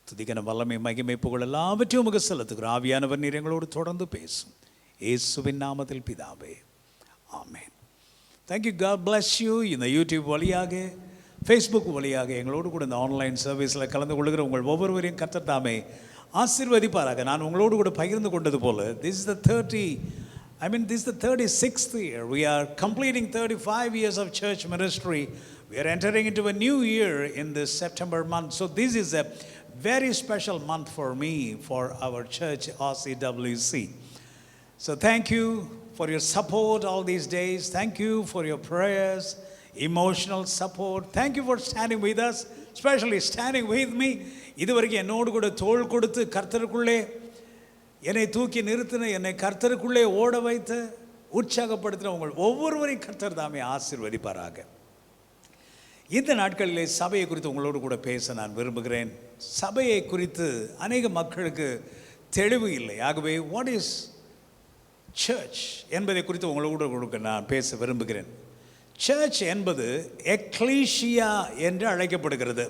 துதிக்கன வல்லமை, மகிமை, புகழ் எல்லாவற்றையும் உமக்கு செலுத்துகிறோம். ஆவியானவர் நீர் எங்களோடு தொடர்ந்து பேசும். இயேசுவின் நாமத்தில் பிதாவே, ஆமென். தேங்க்யூ. God bless you. இந்த யூடியூப் வழியாக, ஃபேஸ்புக் வழியாக எங்களோடு கூட இந்த ஆன்லைன் சர்வீஸில் கலந்து கொள்கிற உங்கள் ஒவ்வொருவரையும் கர்த்தர் தாமே ஆசீர்வதிப்பாராக. நான் உங்களோடு கூட பகிர்ந்து கொண்டது போல, this is the 36th year. We are completing 35 years of church ministry. We are entering into a new year in this September month. So this is a very special month for me, for our church RCWC. So thank you for your support all these days. Thank you for your prayers, emotional support. Thank you for standing with us, especially standing with me. இதுவரைக்கும் என்னோடு கூட தோள் கொடுத்து கர்த்தருக்குள்ளே என்னை தூக்கி நிறுத்தின, என்னை கர்த்தருக்குள்ளே ஓட வைத்து உற்சாகப்படுத்தின உங்கள் ஒவ்வொருவரையும் கர்த்தர் தாமே ஆசீர்வதிப்பாராக. இந்த நாட்களிலே சபையை குறித்து உங்களோடு கூட பேச நான் விரும்புகிறேன். சபையை குறித்து அநேக மக்களுக்கு தெளிவு இல்லை. ஆகவே வாட் இஸ் சர்ச் என்பதை குறித்து உங்களோடு கூட நான் பேச விரும்புகிறேன். சர்ச் என்பது எக்லீசியா என்று அழைக்கப்படுகிறது.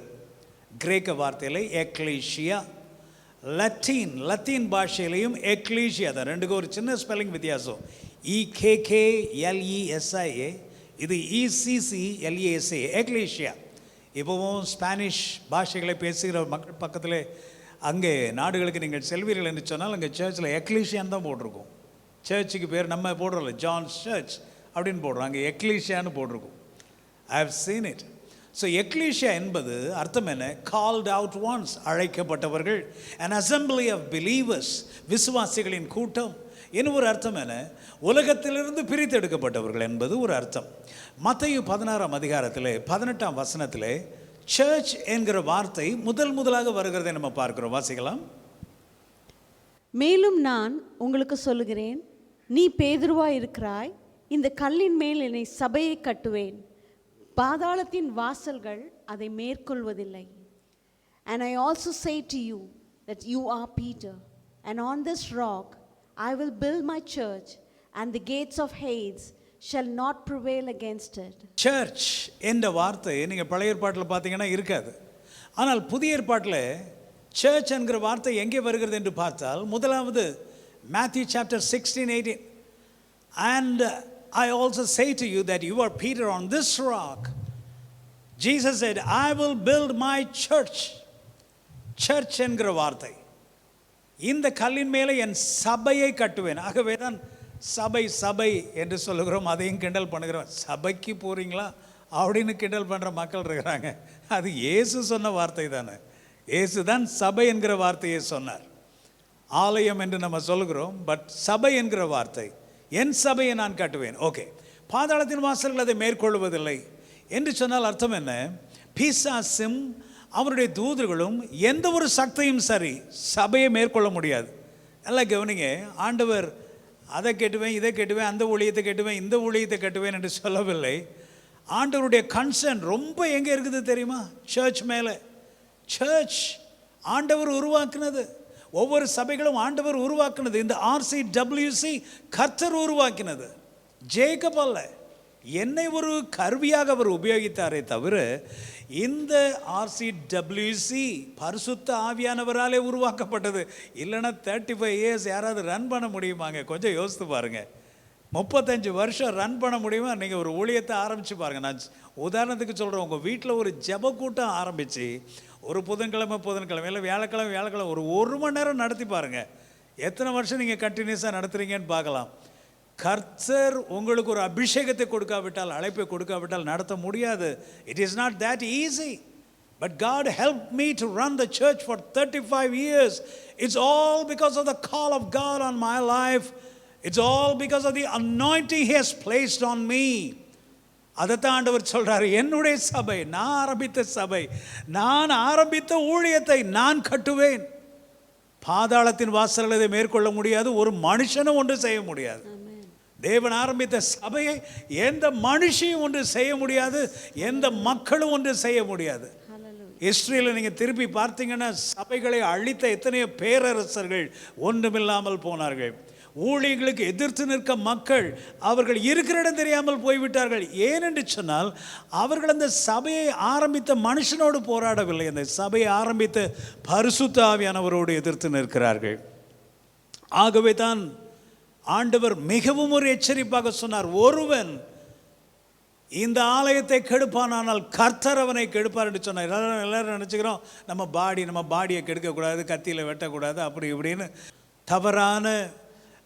கிரேக்க வார்த்தையில் எக்லீசியா, லத்தீன் பாஷையிலையும் எக்லீசியா தான். ரெண்டுக்கும் ஒரு சின்ன ஸ்பெல்லிங் வித்தியாசம். EKKLESIA, இது ECCLESA, எக்லீசியா. இப்போவும் ஸ்பானிஷ் பாஷைகளை பேசுகிற மக்கள் பக்கத்தில் அங்கே நாடுகளுக்கு நீங்கள் செல்வீர்கள் என்று சொன்னால் அங்கே சர்ச்சில் எக்லீசியான்னு தான் போட்டிருக்கோம். சர்ச்சுக்கு பேர் நம்ம போடுறோம்ல, ஜான்ஸ் சர்ச் அப்படின்னு போடுறோம், அங்கே எக்லீசியான்னு போட்டிருக்கோம். I have seen it. So எக்லீசியா என்பது அர்த்தம் என்ன? கால்ட் அவுட் ஒன்ஸ், அழைக்கப்பட்டவர்கள். an assembly of believers, விசுவாசிகளின் கூட்டம். இன்னும் ஒரு அர்த்தம் என்ன? உலகத்திலிருந்து பிரித்தெடுக்கப்பட்டவர்கள் என்பது ஒரு அர்த்தம். மத்தேயு 16ஆம் அதிகாரத்தில் 18ஆம் வசனத்தில் சர்ச் என்கிற வார்த்தை முதலாக வருகிறதை நம்ம பார்க்கிறோம். வாசிக்கலாம். மேலும் நான் உங்களுக்கு சொல்லுகிறேன், நீ பேதுருவாய் இருக்கிறாய், இந்த கல்லின் மேல் என்னை சபையை கட்டுவேன், பாதாளத்தின் வாசல்கள் அதை மேற்கொள்வதில்லை. And I also say to you that you are Peter, and on this rock I will build my church, and the gates of Hades shall not prevail against it. Church என்ற வார்த்தை நீங்க பழைய ஏற்பாட்டில் பார்த்தீங்கன்னா இருக்காது. ஆனால் புதிய ஏற்பாட்டில் சர்ச் என்கிற வார்த்தை எங்கே வருகிறது என்று பார்த்தால், முதலாவது Matthew chapter 16:18, and I also say to you that you are Peter, on this rock. Jesus said, I will build my church. Church என்கிற வார்த்தை, இந்த கல்லின் மேலே என் சபையை கட்டுவேன். ஆகவே தான் சபை என்று சொல்லுகிறோம். அதையும் கிண்டல் பண்ணுகிறோம். சபைக்கு போகிறீங்களா அப்படின்னு கிண்டல் பண்ணுற மக்கள் இருக்கிறாங்க. அது இயேசு சொன்ன வார்த்தை தானே. இயேசு தான் சபை என்கிற வார்த்தையை சொன்னார். ஆலயம் என்று நம்ம சொல்லுகிறோம், பட் சபை என்கிற வார்த்தை, என் சபையை நான் கட்டுவேன். ஓகே, பாதாளத்தின் வாசல்கள் அதை மேற்கொள்வதில்லை என்று சொன்னால் அர்த்தம் என்ன? பிசாசும் அவருடைய தூதர்களும் எந்த ஒரு சக்தியும் சரி சபையை மேற்கொள்ள முடியாது. நல்லா கவனிங்க. ஆண்டவர் அதை கட்டுவேன், இதை கட்டுவேன், அந்த ஊழியத்தை கட்டுவேன், இந்த ஊழியத்தை கட்டுவேன் என்று சொல்லவில்லை. ஆண்டவருடைய கன்சர்ன் ரொம்ப எங்கே இருக்குது தெரியுமா? சர்ச் மேலே. சர்ச் ஆண்டவர் உருவாக்குனது. ஒவ்வொரு சபைகளும் ஆண்டவர் உருவாக்குனது. இந்த RCWC கர்த்தர் உருவாக்கினது. ஜேக்கப் அல்ல, என்னை ஒரு கருவியாக அவர் உபயோகித்தாரே தவிர இந்த RCWC பரிசுத்த ஆவியானவராலே உருவாக்கப்பட்டது. இல்லைன்னா 35 இயர்ஸ் யாராவது ரன் பண்ண முடியுமாங்க? கொஞ்சம் யோசித்து பாருங்கள். 35 வருஷம் ரன் பண்ண முடியுமா? நீங்கள் ஒரு ஊழியத்தை ஆரம்பித்து பாருங்கள். நான் உதாரணத்துக்கு சொல்கிறேன், உங்கள் வீட்டில் ஒரு ஜெப கூட்டம் ஆரம்பித்து ஒரு புதன்கிழமை இல்லை வியாழக்கிழமை ஒரு மணி நேரம் நடத்தி பாருங்கள். எத்தனை வருஷம் நீங்கள் கண்டினியூஸாக நடத்துகிறீங்கன்னு பார்க்கலாம். கர்த்தர் உங்களுக்கு ஒரு அபிஷேகத்தை கொடுக்காவிட்டால், அழைப்பை கொடுக்காவிட்டால் நடத்த முடியாது. It is not that easy. But God helped me to run the church for 35 years. It's all because of the call of God on my life. It's all because of the anointing He has placed on me. அதைத்தான் ஆண்டவர் சொல்றாரு, என்னுடைய சபை, நான் ஆரம்பித்த சபை, நான் ஆரம்பித்த ஊழியத்தை நான் கட்டுவேன். பாதாளத்தின் வாசல்களை இதை மேற்கொள்ள முடியாது, ஒரு மனுஷனும் ஒன்று செய்ய முடியாது. தேவன் ஆரம்பித்த சபையை எந்த மனுஷியும் ஒன்று செய்ய முடியாது, எந்த மக்களும் ஒன்று செய்ய முடியாது. ஹிஸ்டரியில் நீங்கள் திருப்பி பார்த்தீங்கன்னா சபைகளை அழித்த எத்தனையோ பேரரசர்கள் ஒன்றுமில்லாமல் போனார்கள். ஊழியர்களுக்கு எதிர்த்து நிற்க மக்கள் அவர்கள் இருக்கிற இடம் தெரியாமல் போய்விட்டார்கள். ஏனென்று சொன்னால் அவர்கள் அந்த சபையை ஆரம்பித்த மனுஷனோடு போராடவில்லை, அந்த சபையை ஆரம்பித்த பரிசுத்த ஆவியானவரோடு எதிர்த்து நிற்கிறார்கள். ஆகவே தான் ஆண்டவர் மிகவும் ஒரு எச்சரிப்பாக சொன்னார், ஒருவன் இந்த ஆலயத்தை கெடுப்பானால் கர்த்தர் அவனை கெடுப்பார் என்று சொன்னார். எல்லாரும் நினச்சிக்கிறோம் நம்ம பாடியை கெடுக்கக்கூடாது, கத்தியில் வெட்டக்கூடாது, அப்படி இப்படின்னு தவறான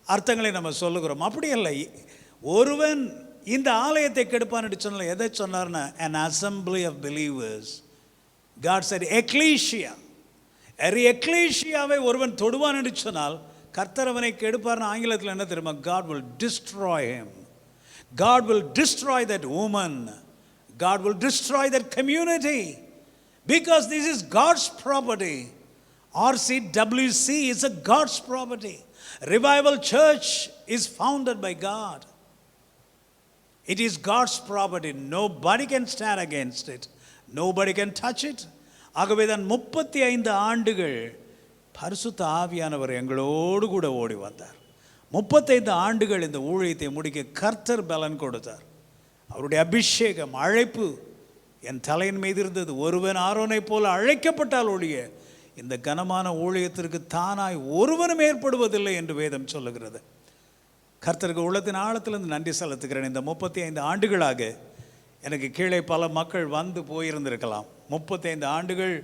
அர்த்தங்களை நம்ம சொல்லுகிறோம். அப்படி இல்லை. ஒருவன் இந்த ஆலயத்தை கெடுப்பான் என்று சொன்னால் எதை சொன்னார்னா an assembly of believers. God said ecclesia. எக்லீஷியாவை ஒருவன் தொடுவான் என்று சொன்னால் கர்த்தர் அவனை கெடுப்பார்னு ஆங்கிலத்தில் என்ன தெரியுமா? God will destroy him. God will destroy that woman. God will destroy that community. Because this is God's property. RCWC is a God's property. Revival Church is founded by God. It is God's property. Nobody can stand against it. Nobody can touch it. ஆகவே தான் 35 ஆண்டுகள் பரிசுத்த ஆவியானவர் எங்களோடு கூட ஓடி வந்தார். 35 ஆண்டுகள் இந்த ஊழியத்தை முடிக்க கர்த்தர் பலன் கொடுத்தார். அவருடைய அபிஷேகம், அழைப்பு என் தலையின் மீது இருந்தது. ஒருவன் ஆரோனை போல அழைக்கப்பட்டால் ஒழிய இந்த கனமான ஊழியத்திற்கு தானாய் ஒருவனும் ஏற்படுவதில்லை என்று வேதம் சொல்லுகிறது. கர்த்தருக்கு உள்ளத்தின் ஆழத்திலிருந்து நன்றி செலுத்துகிறேன். இந்த 35 ஆண்டுகளாக எனக்கு கீழே பல மக்கள் வந்து போயிருந்திருக்கலாம். 35 ஆண்டுகள்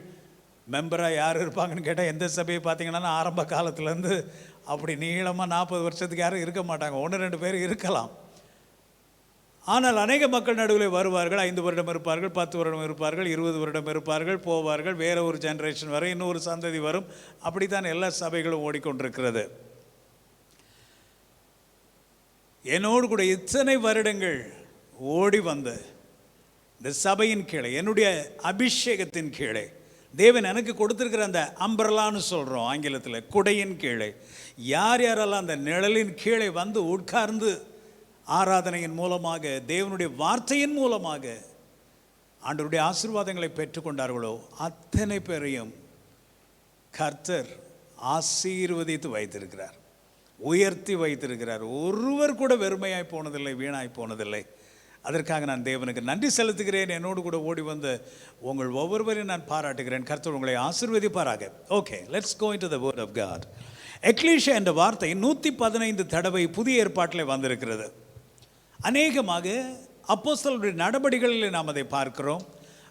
மெம்பராக யார் இருப்பாங்கன்னு கேட்டால் எந்த சபையை பார்த்தீங்கன்னா ஆரம்ப காலத்துலேருந்து அப்படி நீளமாக 40 வருஷத்துக்கு யாரும் இருக்க மாட்டாங்க, 1-2 பேர் இருக்கலாம். ஆனால் அநேக மக்கள் நடுவில் வருவார்கள். 5 வருடம் இருப்பார்கள், 10 வருடம் இருப்பார்கள், 20 வருடம் இருப்பார்கள், போவார்கள். வேறு ஒரு ஜென்ரேஷன் வரை இன்னொரு சந்ததி வரும். அப்படித்தான் எல்லா சபைகளும் ஓடிக்கொண்டிருக்கிறது. என்னோடு கூட இத்தனை வருடங்கள் ஓடி வந்த இந்த சபையின் கீழே, என்னுடைய அபிஷேகத்தின் கீழே, தேவன் எனக்கு கொடுத்துருக்கிற அந்த அம்பரலான்னு சொல்கிறோம் ஆங்கிலத்தில், குடையின் கீழே யார் யாரெல்லாம் அந்த நிழலின் கீழே வந்து உட்கார்ந்து ஆராதனையின் மூலமாக, தேவனுடைய வார்த்தையின் மூலமாக ஆண்டவருடைய ஆசீர்வாதங்களை பெற்றுக்கொண்டார்களோ அத்தனை பேரையும் கர்த்தர் ஆசீர்வதித்து வைத்திருக்கிறார், உயர்த்தி வைத்திருக்கிறார். ஒருவர் கூட வெறுமையாய் போனதில்லை, வீணாய் போனதில்லை. அதற்காக நான் தேவனுக்கு நன்றி செலுத்துகிறேன். என்னோடு கூட ஓடி வந்த உங்கள் ஒவ்வொருவரையும் நான் பாராட்டுகிறேன். கர்த்தர் உங்களை ஆசீர்வதிப்பாராக. Okay, let's go into the word of God. எக்லீஷியா என்ற வார்த்தை 115 தடவை புதிய ஏற்பாட்டில் வந்திருக்கிறது. அநேகமாக அப்போஸ்தலருடைய நடபடிகளிலே நாம் அதை பார்க்கிறோம்.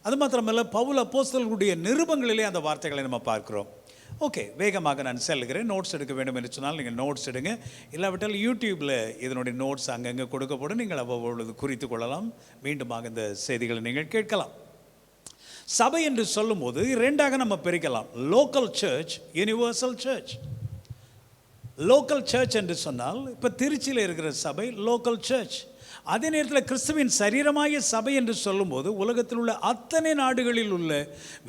அது மாத்திரமல்ல, பவுல் அப்போஸ்தலருடைய நிருபங்களிலே அந்த வார்த்தைகளை நம்ம பார்க்கிறோம். ஓகே, வேகமாக நான் செல்கிறேன். நோட்ஸ் எடுக்க வேண்டும் என்று சொன்னால் நீங்கள் நோட்ஸ் எடுங்க. இல்லாவிட்டால் யூடியூப்பில் இதனுடைய நோட்ஸ் அங்கங்கே கொடுக்கப்படும், நீங்கள் அவ்வப்பொழுது குறித்து கொள்ளலாம். மீண்டுமாக இந்த செய்திகளை நீங்கள் கேட்கலாம். சபை என்று சொல்லும்போது 2ஆக நம்ம பிரிக்கலாம். Local church, universal church. Local church என்று சொன்னால் இப்போ திருச்சியில் இருக்கிற சபை லோக்கல் சர்ச். அதே நேரத்தில் கிறிஸ்துவின் சரீரமாகிய சபை என்று சொல்லும்போது உலகத்தில் உள்ள அத்தனை நாடுகளில் உள்ள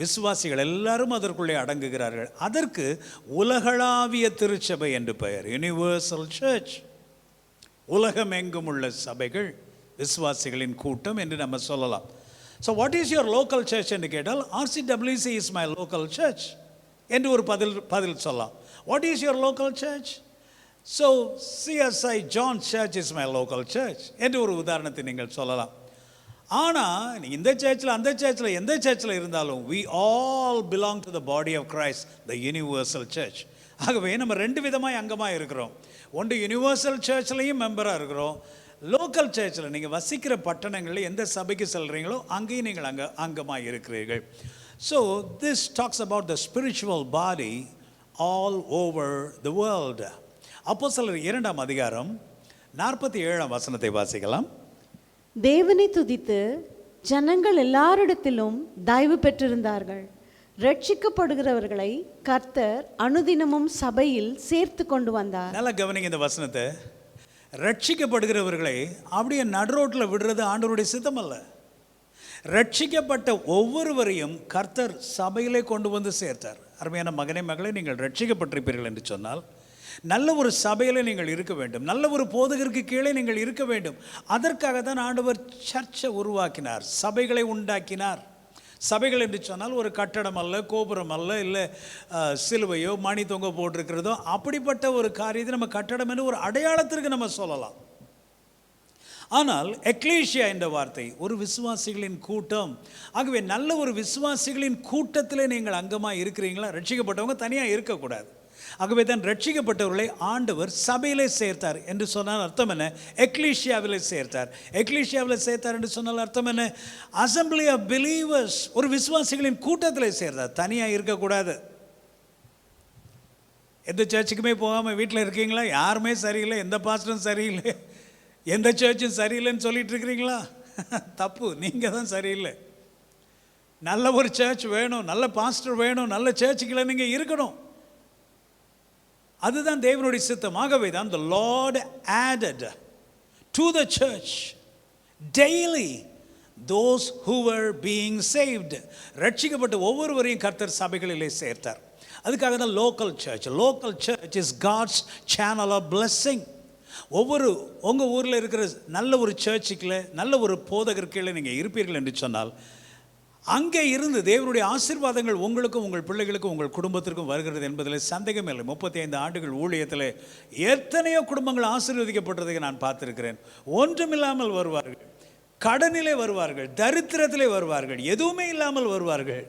விசுவாசிகள் எல்லாரும் அதற்குள்ளே அடங்குகிறார்கள். அதற்கு உலகளாவிய திருச்சபை என்று பெயர், யூனிவர்சல் சர்ச். உலகம் எங்கும் உள்ள சபைகள், விசுவாசிகளின் கூட்டம் என்று நம்ம சொல்லலாம். So what is your local church என்று கேட்டால் RCWC is my local church என்று ஒரு பதில் சொல்லலாம். What is your local church? So CSI John church is my local church என்று ஒரு உதாரணத்தை நீங்கள் சொல்லலாம். ஆனால் இந்த சர்ச்சில் அந்த சர்ச்சில் எந்த சர்ச்சில் இருந்தாலும் we all belong to the body of Christ, the universal church. ஆகவே நம்ம ரெண்டு விதமாக அங்கமாக இருக்கிறோம். ஒன்று யுனிவர்சல் சர்ச்லையும் மெம்பராக இருக்கிறோம், லோக்கல் சர்ச்சில் நீங்கள் வசிக்கிற பட்டணங்களில் எந்த சபைக்கு செல்கிறீங்களோ அங்கேயும் நீங்கள் அங்கமாக இருக்கிறீர்கள். So this talks about the spiritual body all over the world. அப்போஸ்தலர் 2ஆம் அதிகாரம் 47ஆம் வசனத்தை வாசிக்கலாம். தேவனை துதித்து ஜனங்கள் எல்லாரிடத்திலும் தயவு பெற்றிருந்தார்கள். ரட்சிக்கப்படுகிறவர்களை கர்த்தர் அனுதினமும் சபையில் சேர்த்து கொண்டு வந்தார். நல்லா கவனிங்க இந்த வசனத்தை. ரட்சிக்கப்படுகிறவர்களை அப்படியே நடுரோட்டில் விடுறது ஆண்டவருடைய சித்தம் அல்ல. ரட்சிக்கப்பட்ட ஒவ்வொருவரையும் கர்த்தர் சபையிலே கொண்டு வந்து சேர்த்தார். அருமையான மகனே மகளே, நீங்கள் ரட்சிக்கப்பட்டிருப்பீர்கள் என்று சொன்னால் நல்ல ஒரு சபையில் நீங்கள் இருக்க வேண்டும், நல்ல ஒரு போதகருக்கு கீழே நீங்கள் இருக்க வேண்டும். அதற்காக தான் ஆண்டவர் சர்ச்சை உருவாக்கினார், சபைகளை உண்டாக்கினார். சபைகள் என்று சொன்னால் ஒரு கட்டடம் அல்ல, கோபுரம் அல்ல, இல்லை சிலுவையோ மணி தொங்க போட்டிருக்கிறதோ அப்படிப்பட்ட ஒரு காரியத்தை நம்ம கட்டடம் என்று ஒரு அடையாளத்திற்கு நம்ம சொல்லலாம். ஆனால் எக்லீசியா என்ற வார்த்தை ஒரு விசுவாசிகளின் கூட்டம். ஆகவே நல்ல ஒரு விசுவாசிகளின் கூட்டத்தில் நீங்கள் அங்கமாக இருக்கிறீங்களா? ரட்சிக்கப்பட்டவங்க தனியாக இருக்கக்கூடாது. ஆகவே தான் ரட்சிக்கப்பட்டவர்களை ஆண்டவர் சபையிலே சேர்த்தார் என்று சொன்னால் அர்த்தம் என்ன? எக்லீசியாவிலே சேர்த்தார். எக்லீசியாவில் சேர்த்தார் என்று சொன்னால் அர்த்தம் என்ன? அசம்பிளி ஆஃப் பிலீவர்ஸ், ஒரு விசுவாசிகளின் கூட்டத்தில் சேர்த்தார், தனியாக இருக்கக்கூடாது. எந்த சர்ச்சுக்குமே போகாமல் வீட்டில் இருக்கீங்களா? யாருமே சரியில்லை, எந்த பாஸ்டரும் சரியில்லை, எந்த சர்ச்சும் சரியில்லைன்னு சொல்லிட்டு இருக்கிறீங்களா? தப்பு, நீங்கள் தான் சரியில்லை. நல்ல ஒரு சர்ச் வேணும், நல்ல பாஸ்டர் வேணும், நல்ல சர்ச்சுக்குள்ள நீங்கள் இருக்கணும். அதுதான் தேவனுடைய சித்தம். ஆகவே தான் the Lord added to the church daily those who were being saved. ரட்சிக்கப்பட்ட ஒவ்வொருவரையும் கர்த்தர் சபைகளிலே சேர்த்தார். அதுக்காக தான் local church is God's channel of blessing. ஒவ்வொரு உங்கள் ஊரில் இருக்கிற நல்ல ஒரு சர்ச்சுக்குள்ள நல்ல ஒரு போதகர்களை நீங்கள் இருப்பீர்கள் என்று சொன்னால் அங்கே இருந்து தேவனுடைய ஆசீர்வாதங்கள் உங்களுக்கும் உங்கள் பிள்ளைகளுக்கும் உங்கள் குடும்பத்திற்கும் வருகிறது என்பதில் சந்தேகம் இல்லை. 35 ஆண்டுகள் ஊழியத்தில் எத்தனையோ குடும்பங்கள் ஆசீர்வதிக்கப்பட்டதை நான் பார்த்துருக்கிறேன். ஒன்றுமில்லாமல் வருவார்கள், கடனிலே வருவார்கள், தரித்திரத்திலே வருவார்கள், எதுவுமே இல்லாமல் வருவார்கள்.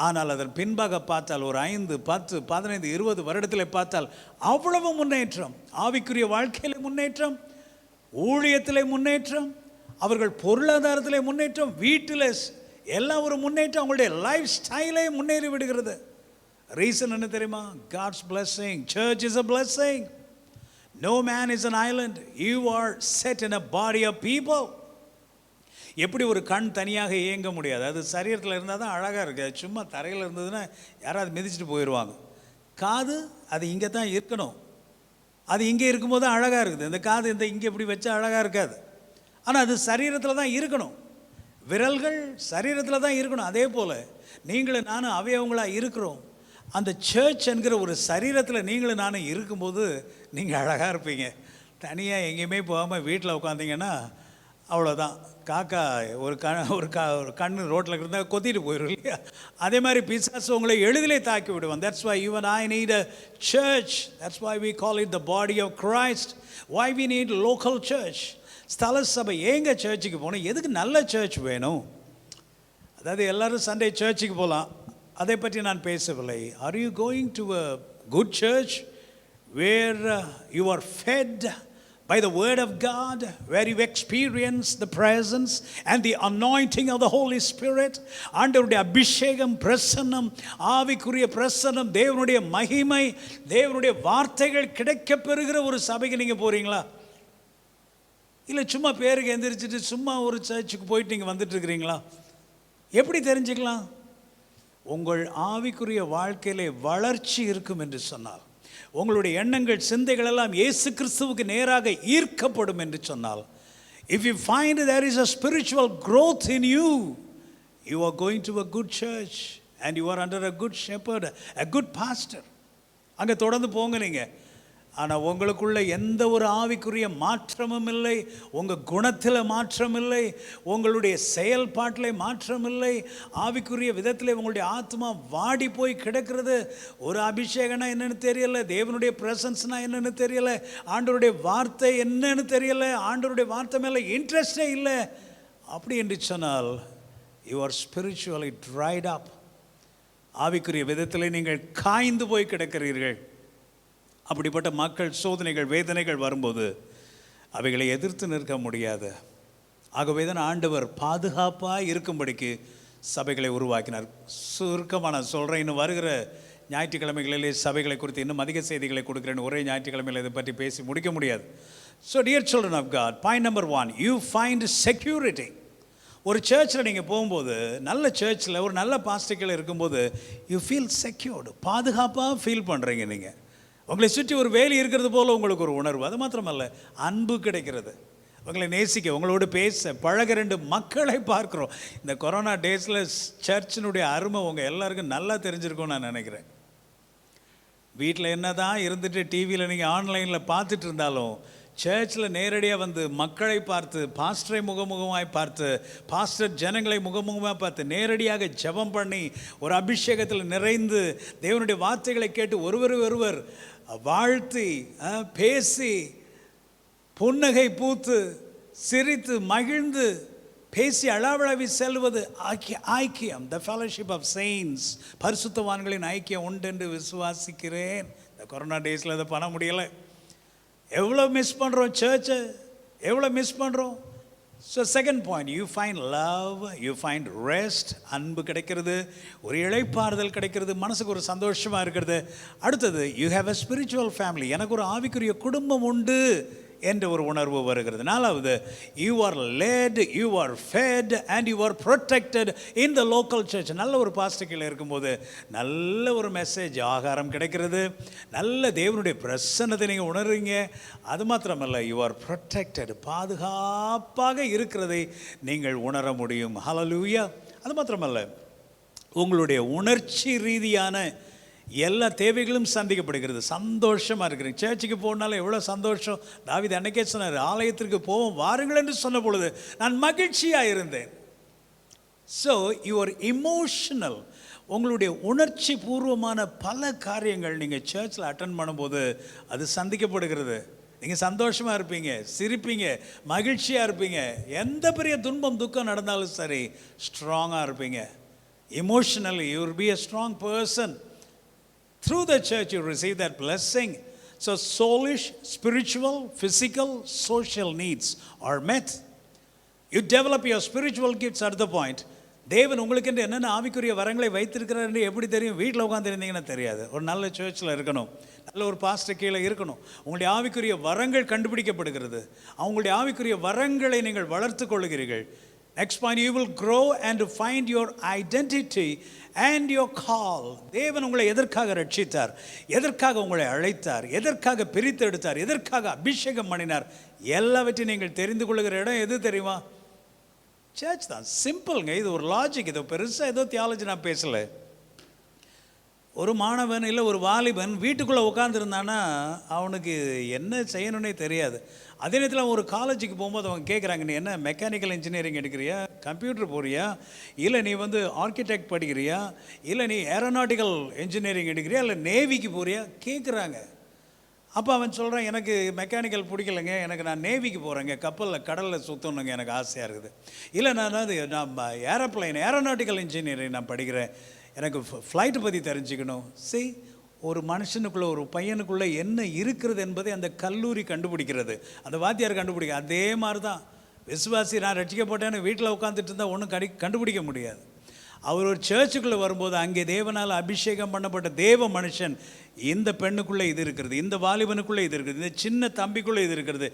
ஆனால் அதன் பின்பாக பார்த்தால் ஒரு 5, 10, 15, 20 வருடத்தில் பார்த்தால் அவ்வளவு முன்னேற்றம். ஆவிக்குரிய வாழ்க்கையிலே முன்னேற்றம், ஊழியத்திலே முன்னேற்றம், அவர்கள் பொருளாதாரத்திலே முன்னேற்றம், வீட்டில் எல்லாம் ஒரு முன்னேற்றம், அவங்களுடைய லைஃப் ஸ்டைலே முன்னேறி விடுகிறது. ரீசன் என்ன தெரியுமா? God's blessing. Church is a blessing. No man is an island. You are set in a body of people. எப்படி ஒரு கண் தனியாக இயங்க முடியாது, அது சரீரத்தில் இருந்தால் தான் அழகாக இருக்குது. சும்மா தரையில் இருந்ததுன்னா யாராவது மிதிச்சுட்டு போயிடுவாங்க. காது அது இங்கே தான் இருக்கணும், அது இங்கே இருக்கும்போது தான் அழகாக இருக்குது. இந்த காது இங்கே இப்படி வச்சா அழகாக இருக்காது, ஆனால் அது சரீரத்தில் தான் இருக்கணும். விரல்கள் சரீரத்தில் தான் இருக்கணும். அதே போல் நீங்களும் நானும் அவயவங்களாக இருக்கிறோம். அந்த சர்ச் என்கிற ஒரு சரீரத்தில் நீங்களும் நானும் இருக்கும்போது நீங்கள் அழகாக இருப்பீங்க. தனியாக எங்கேயுமே போகாமல் வீட்டில் உட்காந்திங்கன்னா அவ்வளோதான். காக்கா ஒரு கண் ரோட்டில் இருந்தால் கொத்திட்டு போயிடும் இல்லையா? அதே மாதிரி பிசாசு உங்களை எளிதிலே தாக்கி விடுவான். That's why you and I need a church. That's why we call it the body of Christ. Why we need local church. ஸ்தல சபை. ஏங்க சர்ச்சுக்கு போகணும்? எதுக்கு நல்ல சர்ச் வேணும்? அதாவது எல்லோரும் சண்டே சர்ச்சுக்கு போகலாம், அதை பற்றி நான் பேசவில்லை. Are you going to a good church where you are fed by the word of God, where you experience the presence and the anointing of the Holy Spirit? ஆண்டவருடைய அபிஷேகம், பிரசன்னம், ஆவிக்குரிய பிரசன்னம், தேவனுடைய மகிமை, தேவனுடைய வார்த்தைகள் கிடைக்க பெறுகிற ஒரு சபைக்கு நீங்கள் போகிறீங்களா? இல்லை சும்மா பேருக்கு எந்திரிச்சிட்டு சும்மா ஒரு சர்ச்சுக்கு போயிட்டு நீங்கள் வந்துட்டு இருக்கிறீங்களா? எப்படி தெரிஞ்சுக்கலாம்? உங்கள் ஆவிக்குரிய வாழ்க்கையிலே வளர்ச்சி இருக்கும் என்று சொன்னால், உங்களுடைய எண்ணங்கள் சிந்தைகள் எல்லாம் இயேசு கிறிஸ்துவுக்கு நேராக ஈர்க்கப்படும் என்று சொன்னால், if you find there is a spiritual growth in you, you are going to a good church and you are under a good shepherd, a good pastor. அங்கே தொடர்ந்து போங்க. நீங்கள் ஆனால் உங்களுக்குள்ள எந்த ஒரு ஆவிக்குரிய மாற்றமும் இல்லை, உங்கள் குணத்தில் மாற்றம் இல்லை, உங்களுடைய செயல்பாட்டில் மாற்றம் இல்லை, ஆவிக்குரிய விதத்தில் உங்களுடைய ஆத்மா வாடி போய் கிடக்கிறது. ஒரு அபிஷேகம்னா என்னன்னு தெரியலை, தேவனுடைய பிரசன்ஸ்னா என்னன்னு தெரியலை, ஆண்டவருடைய வார்த்தை என்னன்னு தெரியலை, ஆண்டவருடைய வார்த்தை மேலே இன்ட்ரெஸ்டே இல்லை. அப்படி என்று சொன்னால் யூ ஆர் ஸ்பிரிச்சுவலி ட்ரைட் அப். ஆவிக்குரிய விதத்தில் நீங்கள் காய்ந்து போய் கிடக்கிறீர்கள். அப்படிப்பட்ட மக்கள் சோதனைகள் வேதனைகள் வரும்போது அவைகளை எதிர்த்து நிற்க முடியாது. ஆகவே தான் ஆண்டவர் பாதுகாப்பாக இருக்கும்படிக்கு சபைகளை உருவாக்கினார். சுருக்கமாக நான் சொல்கிறேன், இன்னும் வருகிற ஞாயிற்றுக்கிழமைகளிலே சபைகளை குறித்து இன்னும் அதிக செய்திகளை கொடுக்குறேன்னு ஒரே ஞாயிற்றுக்கிழமையில் இதை பற்றி பேசி முடிக்க முடியாது. So dear children of God, point number 1, you find security. ஒரு சர்ச்சில் நீங்கள் போகும்போது, நல்ல சர்ச்சில் ஒரு நல்ல பாஸ்டிக்கில் இருக்கும்போது யூ ஃபீல் செக்யூர்டு, பாதுகாப்பாக ஃபீல் பண்ணுறீங்க. நீங்கள் உங்களை சுற்றி ஒரு வேலி இருக்கிறது போல் உங்களுக்கு ஒரு உணர்வு. அது மாத்திரமல்ல, அன்பு கிடைக்கிறது, உங்களை நேசிக்க, உங்களோடு பேச பழக 2 மக்களை பார்க்குறோம். இந்த கொரோனா டேஸில் சர்ச்சினுடைய அருமை உங்கள் எல்லாருக்கும் நல்லா தெரிஞ்சிருக்கும்னு நான் நினைக்கிறேன். வீட்டில் என்ன தான் இருந்துட்டு டிவியில் நீங்கள் ஆன்லைனில் பார்த்துட்டு இருந்தாலும் சர்ச்சில் நேரடியாக வந்து மக்களை பார்த்து, பாஸ்டரை முகமுகமாய் பார்த்து, பாஸ்டர் ஜனங்களை முகமுகமாக பார்த்து, நேரடியாக ஜெபம் பண்ணி, ஒரு அபிஷேகத்தில் நிறைந்து தேவனுடைய வார்த்தைகளை கேட்டு ஒருவர் வாழ்த்தி பேசி, புன்னகை பூத்து சிரித்து மகிழ்ந்து பேசி அளவளவி செல்வது ஐக்கியம். த ஃபெலோஷிப் ஆஃப் செயின்ஸ், பரிசுத்தவான்களின் ஐக்கியம் உண்டு என்று விசுவாசிக்கிறேன். இந்த கொரோனா டேஸில் அதை பண்ண முடியலை. எவ்வளோ மிஸ் பண்ணுறோம் சர்ச்சை, எவ்வளோ மிஸ் பண்ணுறோம். So second point, you find love, you find rest. அன்பு கிடைக்கிறது, ஒரு இளைப்பாறுதல் கிடைக்கிறது, மனசுக்கு ஒரு சந்தோஷமாக இருக்கிறது. அடுத்தது, you have a spiritual family. எனக்கு ஒரு ஆவிக்குரிய குடும்பம் உண்டு என்ற ஒரு உணர்வு வருகிறது. 4வது, you are led, you are fed and you are protected in the local church. நல்ல ஒரு பாஸ்டிக்கில் இருக்கும்போது நல்ல ஒரு மெசேஜ், ஆகாரம் கிடைக்கிறது, நல்ல தேவனுடைய பிரசன்னத்தை நீங்கள் உணர்றீங்க. அது மாத்திரமல்ல, யூ ஆர் protected, பாதுகாப்பாக இருக்கிறதை நீங்கள் உணர முடியும். ஹல்லேலூயா. அது மாத்திரமல்ல, உங்களுடைய உணர்ச்சி ரீதியான எல்லா தேவைகளும் சந்திக்கப்படுகிறது. சந்தோஷமாக இருக்கிறீங்க. சர்ச்சுக்கு போனாலும் எவ்வளோ சந்தோஷம். தாவீது அன்னைக்கே சொன்னார், ஆலயத்திற்கு போவோம் வாருங்கள் என்று சொன்ன பொழுது நான் மகிழ்ச்சியாக இருந்தேன். ஸோ யுவர் இமோஷனல், உங்களுடைய உணர்ச்சி பூர்வமான பல காரியங்கள் நீங்கள் சர்ச்சில் அட்டன் பண்ணும்போது அது சந்திக்கப்படுகிறது. நீங்கள் சந்தோஷமாக இருப்பீங்க, சிரிப்பீங்க, மகிழ்ச்சியாக இருப்பீங்க. எந்த பெரிய துன்பம் துக்கம் நடந்தாலும் சரி, ஸ்ட்ராங்காக இருப்பீங்க. Emotionally you will be a strong person. Through the church you receive that blessing. So soulish, spiritual, physical, social needs are met. You develop your spiritual gifts at the point. தேவன் உங்களுக்கு என்று என்னென்ன ஆவிக்குரிய வரங்களை வைத்திருக்கிறார் என்று எப்படி தெரியும்? வீட்டில் உட்காந்து இருந்தீங்கன்னா தெரியாது. ஒரு நல்ல சர்ச்சில் இருக்கணும், நல்ல ஒரு பாஸ்டர் கீழே இருக்கணும். உங்களுடைய ஆவிக்குரிய வரங்கள் கண்டுபிடிக்கப்படுகிறது. அவங்களுடைய ஆவிக்குரிய வரங்களை நீங்கள் வளர்த்து கொள்ளுகிறீர்கள். Next point, you will grow and find your identity and your call. தேவன் உங்களை எதற்காக ரட்சித்தார், எதற்காக உங்களை அழைத்தார், எதற்காக பிரித்து எடுத்தார், எதற்காக அபிஷேகம் பண்ணினார், எல்லாவற்றையும் நீங்கள் தெரிந்து கொள்ளுகிற இடம் எது தெரியுமா? சர்ச் தான். சிம்பிள்ங்க. இது ஒரு லாஜிக். இது பெருசாக ஏதோ தியாலஜி நான் பேசலை. ஒரு மாணவன் இல்லை ஒரு வாலிபன் வீட்டுக்குள்ளே உட்காந்துருந்தானா அவனுக்கு என்ன செய்யணுன்னே தெரியாது. அதே நேரத்தில் ஒரு காலேஜுக்கு போகும்போது அவங்க கேட்குறாங்க, நீ என்ன மெக்கானிக்கல் இன்ஜினியரிங் எடுக்கிறியா, கம்ப்யூட்டர் போறியா, இல்லை நீ ஆர்கிடெக்ட் படிக்கிறியா, இல்லை நீ ஏரோநாட்டிக்கல் இன்ஜினியரிங் எடுக்கிறியா, இல்லை நேவிக்கு போறியா கேட்குறாங்க. அப்போ அவன் சொல்கிறான், எனக்கு மெக்கானிக்கல் பிடிக்கலைங்க, எனக்கு நான் நேவிக்கு போகிறேங்க, கப்பலில் கடலில் சுற்றணுங்க, எனக்கு ஆசையாக இருக்குது. இல்லை நான் ஏரோநாட்டிக்கல் இன்ஜினியரிங் நான் படிக்கிறேன், எனக்கு ஃப்ளைட்டு பற்றி தெரிஞ்சுக்கணும். சரி, ஒரு மனுஷனுக்குள்ளே ஒரு பையனுக்குள்ளே என்ன இருக்கிறது என்பதை அந்த கல்லூரி கண்டுபிடிக்கிறது, அந்த வாத்தியார் கண்டுபிடிக்க. அதே மாதிரி தான் விசுவாசி, நான் ரட்சிக்கப்பட்டேன்னு வீட்டில் உட்காந்துட்டு இருந்தால் ஒன்றும் கண்டுபிடிக்க முடியாது. அவர் ஒரு சர்ச்சுக்குள்ளே வரும்போது அங்கே தேவனால் அபிஷேகம் பண்ணப்பட்ட தேவ மனுஷன், இந்த பெண்ணுக்குள்ளே இது இருக்கிறது, இந்த வாலிபனுக்குள்ளே இது இருக்கிறது, இந்த சின்ன தம்பிக்குள்ளே இது இருக்கிறது,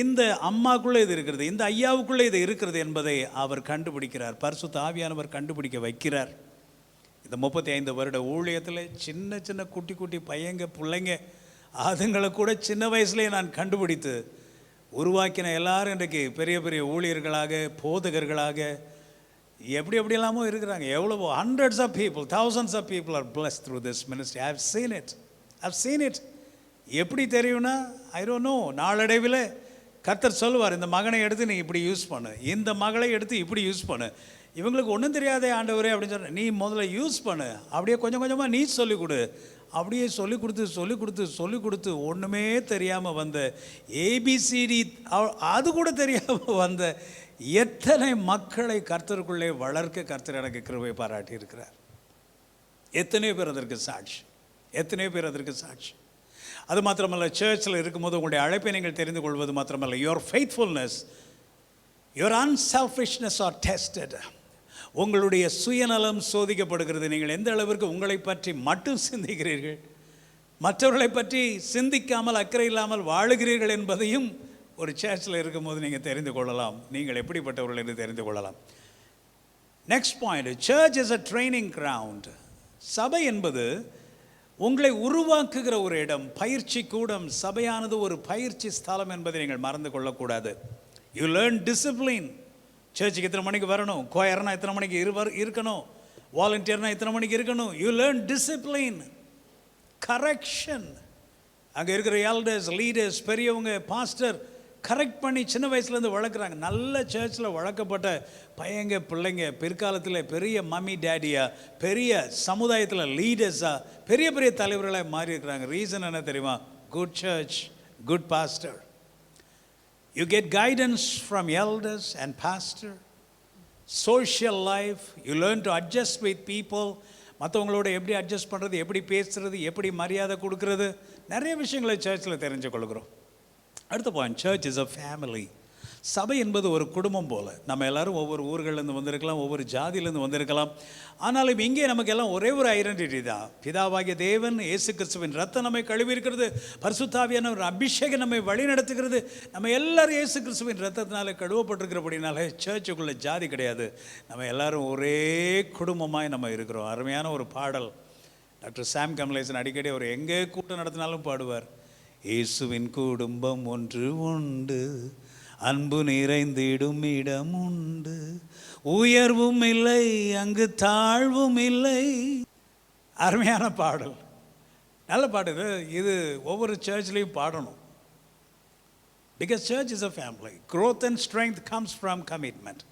இந்த அம்மாக்குள்ளே இது இருக்கிறது, இந்த ஐயாவுக்குள்ளே இது இருக்கிறது என்பதை அவர் கண்டுபிடிக்கிறார். பரிசுத்த ஆவியானவர் கண்டுபிடிக்க வைக்கிறார். இந்த 35 வருட ஊழியத்தில் சின்ன சின்ன குட்டி குட்டி பையங்க பிள்ளைங்க அதுங்களை கூட சின்ன வயசுலேயே நான் கண்டுபிடித்து உருவாக்கின எல்லாரும் இன்றைக்கு பெரிய பெரிய ஊழியர்களாக, போதகர்களாக, எப்படி எல்லாமோ இருக்கிறாங்க. எவ்வளவோ hundreds of people, thousands of people are blessed through this ministry. I have seen it. எப்படி தெரியும்னா ஐ டோன்ட் நோ. நாளடைவில் கர்த்தர் சொல்லுவார், இந்த மகனை எடுத்து நீ இப்படி யூஸ் பண்ணு, இந்த மகளை எடுத்து இப்படி யூஸ் பண்ணு. இவங்களுக்கு ஒன்றும் தெரியாதே ஆண்டவரே அப்படின்னு சொல்கிறேன். நீ முதல்ல யூஸ் பண்ணு, அப்படியே கொஞ்சம் கொஞ்சமாக நீ சொல்லிக் கொடு. அப்படியே சொல்லிக் கொடுத்து ஒன்றுமே தெரியாமல் வந்த ஏபிசிடி அது கூட தெரியாமல் வந்த எத்தனை மக்களை கர்த்தருக்குள்ளே வளர்க்க கர்த்தர் எனக்கு கிருபை பாராட்டி இருக்கிறார். எத்தனையோ பேர் அதற்கு சாட்சி. அது மாத்திரமல்ல, சர்ச்சில் இருக்கும்போது உங்களுடைய அழைப்பை நீங்கள் தெரிந்து கொள்வது மாத்திரமல்ல, your faithfulness, your unselfishness are tested. உங்களுடைய சுயநலம் சோதிக்கப்படுகிறது. நீங்கள் எந்த அளவிற்கு உங்களை பற்றி மட்டும் சிந்திக்கிறீர்கள், மற்றவர்களை பற்றி சிந்திக்காமல் அக்கறை இல்லாமல் வாழுகிறீர்கள் என்பதையும் ஒரு சர்ச்சில் இருக்கும்போது நீங்கள் தெரிந்து கொள்ளலாம். நீங்கள் எப்படிப்பட்டவர்கள் என்று தெரிந்து கொள்ளலாம். Next point, search is a training ground. சபை என்பது உங்களை உருவாக்குகிற ஒரு இடம், பயிற்சி கூடம். சபையானது ஒரு பயிற்சி ஸ்தலம் என்பதை நீங்கள் மறந்து கொள்ளக்கூடாது. You learn discipline. சர்ச்சுக்கு எத்தனை மணிக்கு வரணும், கோயர்னா எத்தனை மணிக்கு இருக்கணும், வாலண்டியர்னா எத்தனை மணிக்கு இருக்கணும். You learn discipline, correction. அங்கே இருக்கிற எல்டர்ஸ், லீடர்ஸ், பெரியவங்க, பாஸ்டர் கரெக்ட் பண்ணி சின்ன வயசுலேருந்து வளர்க்குறாங்க. நல்ல சர்ச்சில் வளர்க்கப்பட்ட பையங்க பிள்ளைங்க பிற்காலத்தில் பெரிய மம்மி டேடியா, பெரிய சமுதாயத்தில் லீடர்ஸாக, பெரிய பெரிய தலைவர்களாக மாறி இருக்கிறாங்க. ரீசன் என்ன தெரியுமா? Good church, good pastor. You get guidance from elders and pastor. Social life, you learn to adjust with people. மற்றவங்களோட எப்படி அட்ஜஸ்ட் பண்ணுறது, எப்படி பேசுகிறது, எப்படி மரியாதை கொடுக்கறது, நிறைய விஷயங்களை சர்ச்சில் தெரிஞ்சு கொள்கிறோம். அடுத்த point, search is a family. சபை என்பது ஒரு குடும்பம் போல். நம்ம எல்லோரும் ஒவ்வொரு ஊர்கள்லேருந்து வந்திருக்கலாம், ஒவ்வொரு ஜாதியிலேருந்து வந்திருக்கலாம். ஆனாலும் இங்கே நமக்கு எல்லாம் ஒரே ஒரு ஐடென்டிட்டி தான். பிதாவாகிய தேவன், இயேசு கிறிஸ்துவின் ரத்தம் நம்மை கழுவி இருக்கிறது, பரிசுத்தாவியான ஒரு அபிஷேகம் நம்மை வழி நடத்துகிறது. நம்ம எல்லாரும் இயேசு கிறிஸ்துவின் ரத்தத்தினால கழுவப்பட்டிருக்கிறபடினால சர்ச்சுக்குள்ளே ஜாதி கிடையாது. நம்ம எல்லாரும் ஒரே குடும்பமாய் நம்ம இருக்கிறோம். அருமையான ஒரு பாடல் டாக்டர் சாம் கமலேசன் அடிக்கடி அவர் எங்கே கூட்டம் நடத்தினாலும் பாடுவார். இயேசுவின் குடும்பம் ஒன்று உண்டு, அன்பு நிறைந்திடும் இடம் உண்டு, உயர்வும் இல்லை அங்கு தாழ்வும் இல்லை. அருமையான பாடல், நல்ல பாட்டு. இது ஒவ்வொரு சர்ச்லேயும் பாடணும். Because search is a family. Growth and strength comes from commitment.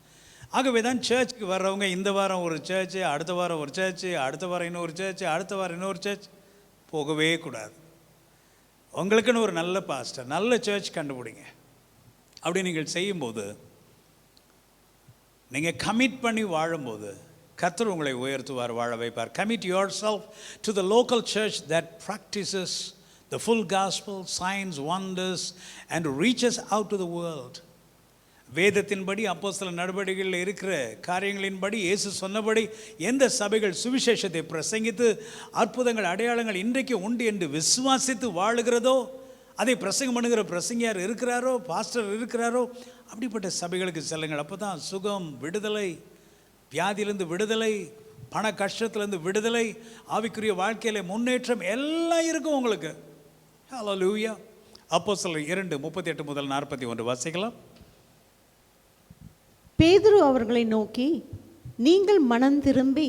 ஆகவே தான் சர்ச்சுக்கு வர்றவங்க இந்த வாரம் ஒரு சர்ச்சு, அடுத்த வாரம் ஒரு சர்ச்சு, அடுத்த வாரம் இன்னொரு சர்ச்சு, அடுத்த வாரம் இன்னொரு சர்ச் போகவே கூடாது. உங்களுக்குன்னு ஒரு நல்ல பாஸ்டர், நல்ல சர்ச் கண்டுபிடிங்க. அப்படி நீங்கள் செய்யும்போது, நீங்கள் கமிட் பண்ணி வாழும்போது கர்த்தர் உங்களை உயர்த்துவார், வாழ வைப்பார். Commit yourself to the local church that practises the full gospel, signs, wonders and reaches out to the world. வேதத்தின்படி, அப்போஸ்தல நடவடிக்கைகளில் இருக்கிற காரியங்களின்படி, இயேசு சொன்னபடி எந்த சபைகள் சுவிசேஷத்தை பிரசங்கித்து அற்புதங்கள், அடையாளங்கள் இன்றைக்கு உண்டு என்று விசுவாசித்து வாழுகிறதோ, அதை பிரசங்கம் பண்ணுகிற பிரசங்கியார் இருக்கிறாரோ, பாஸ்டர் இருக்கிறாரோ, அப்படிப்பட்ட சபைகளுக்கு செல்லுங்கள். அப்போ தான் சுகம், விடுதலை, வியாதியிலேருந்து விடுதலை, பண கஷ்டத்துலேருந்து விடுதலை, ஆவிக்குரிய வாழ்க்கையில் முன்னேற்றம் எல்லாம் இருக்கும் உங்களுக்கு. ஹல்லேலூயா. அப்போஸ்தலர் 2:38 முதல் 41 வாசிக்கலாம். பேதுரு அவர்களை நோக்கி, நீங்கள் மனம் திரும்பி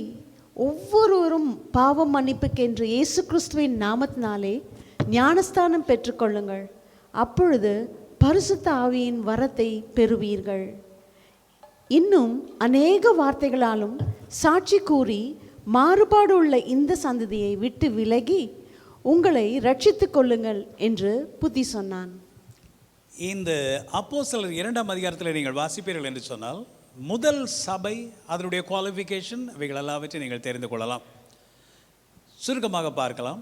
ஒவ்வொருவரும் பாவம் மன்னிப்புக்கென்று இயேசு கிறிஸ்துவின் நாமத்தினாலே ஞானஸ்தானம் பெற்றுக்கொள்ளுங்கள், அப்பொழுது பரிசுத்த ஆவியின் வரத்தை பெறுவீர்கள். இன்னும் அநேக வார்த்தைகளாலும் சாட்சி கூறி மாறுபாடு உள்ள இந்த சந்ததியை விட்டு விலகி உங்களை ரட்சித்துக் கொள்ளுங்கள் என்று புத்தி சொன்னான். இந்த அப்போஸ்தலர் 2ஆம் அதிகாரத்தில் நீங்கள் வாசிப்பீர்கள் என்று சொன்னால், முதல் சபை, அதனுடைய குவாலிஃபிகேஷன், இவைகள் எல்லாவற்றையும் நீங்கள் தெரிந்து கொள்ளலாம். சுருக்கமாக பார்க்கலாம்.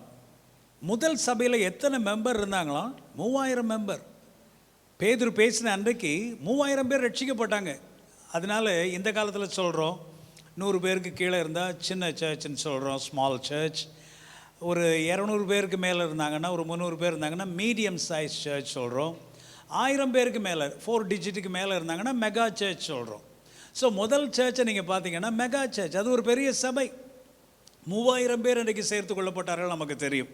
முதல் சபையில் எத்தனை மெம்பர் இருந்தாங்களாம்? 3000 மெம்பர். பேதுரு பேசின அன்றைக்கு 3000 பேர் ரட்சிக்கப்பட்டாங்க. அதனால இந்த காலத்தில் சொல்கிறோம், 100 பேருக்கு கீழே இருந்தால் சின்ன சர்ச்னு சொல்கிறோம், ஸ்மால் சர்ச். ஒரு 200 பேருக்கு மேலே இருந்தாங்கன்னா, ஒரு 300 பேர் இருந்தாங்கன்னா மீடியம் சைஸ் சர்ச் சொல்கிறோம். 1000 பேருக்கு மேலே, 4 டிஜிட்டுக்கு மேலே இருந்தாங்கன்னா மெகா சர்ச் சொல்கிறோம். ஸோ முதல் சர்ச்சை நீங்கள் பார்த்தீங்கன்னா மெகா சர்ச், அது ஒரு பெரிய சபை. 3000 பேர் இன்றைக்கு சேர்த்து கொள்ளப்பட்டார்கள், நமக்கு தெரியும்.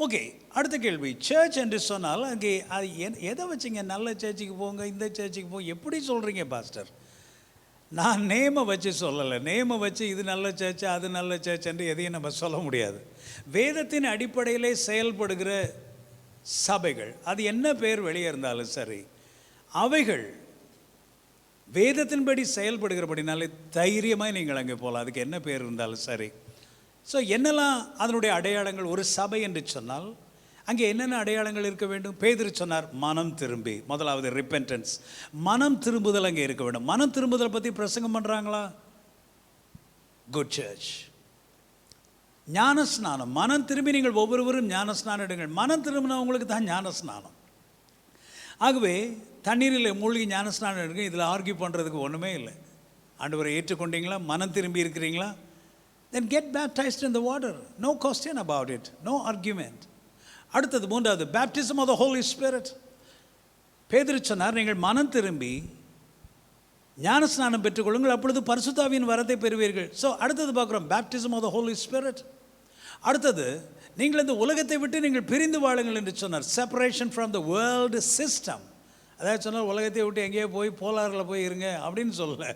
ஓகே, அடுத்த கேள்வி, சர்ச் என்று சொன்னால் அங்கே அது எதை வச்சுங்க? நல்ல சர்ச்சுக்கு போங்க, இந்த சர்ச்சுக்கு போங்க, எப்படி சொல்கிறீங்க பாஸ்டர்? நான் நேமை வச்சு சொல்லலை. நேமை வச்சு இது நல்ல சர்ச்சு, அது நல்ல சர்ச் என்று எதையும் நம்ம சொல்ல முடியாது. வேதத்தின் அடிப்படையிலே செயல்படுகிற சபைகள், அது என்ன பேர் வெளியே இருந்தாலும் சரி, அவைகள் வேதத்தின்படி செயல்படுகிறபடினாலே தைரியமாக நீங்கள் அங்கே போகலாம். அதுக்கு என்ன பேர் இருந்தாலும் சரி. ஸோ என்னெல்லாம் அதனுடைய அடையாளங்கள்? ஒரு சபை என்று சொன்னால் அங்கே என்னென்ன அடையாளங்கள் இருக்க வேண்டும்? பேதுரு சொன்னார், மனம் திரும்பி. முதலாவது ரிப்பென்டன்ஸ், மனம் திரும்புதல் அங்கே இருக்க வேண்டும். மனம் திரும்புதலை பற்றி பிரசங்கம் பண்ணுறாங்களா? Good church. ஞானஸ்நானம், மனம் திரும்பி நீங்கள் ஒவ்வொருவரும் ஞானஸ்நானம் எடுங்கள். மனம் திரும்பினவங்களுக்கு தான் ஞானஸ்நானம். ஆகவே தண்ணீரில் மூழ்கி ஞானஸ்நானம் எடுங்க. இதில் ஆர்கியூ பண்ணுறதுக்கு ஒன்றுமே இல்லை. ஆண்டவரை ஏற்றுக்கொண்டீங்களா? மனம் திரும்பி இருக்கிறீங்களா? then get baptized in the water. No question about it. No argument. அடுத்தது மூன்றாவது, baptism of the Holy Spirit. பேதுரு சொன்னார், நீங்கள் மனம் திரும்பி ஞானஸ்நானம் பெற்றுக்கொள்ளுங்கள், அப்பொழுது பரிசுத்தாவியின் வரத்தை பெறுவீர்கள். ஸோ அடுத்தது பார்க்குறோம், baptism of the Holy Spirit. அடுத்தது, நீங்கள் இந்த உலகத்தை விட்டு நீங்கள் பிரிந்து வாழுங்கள் என்று சொன்னார். separation from the world system. அதாவது சொன்னால் உலகத்தை விட்டு எங்கேயோ போய் போலாரில் போய் இருங்க அப்படின்னு சொல்லலை.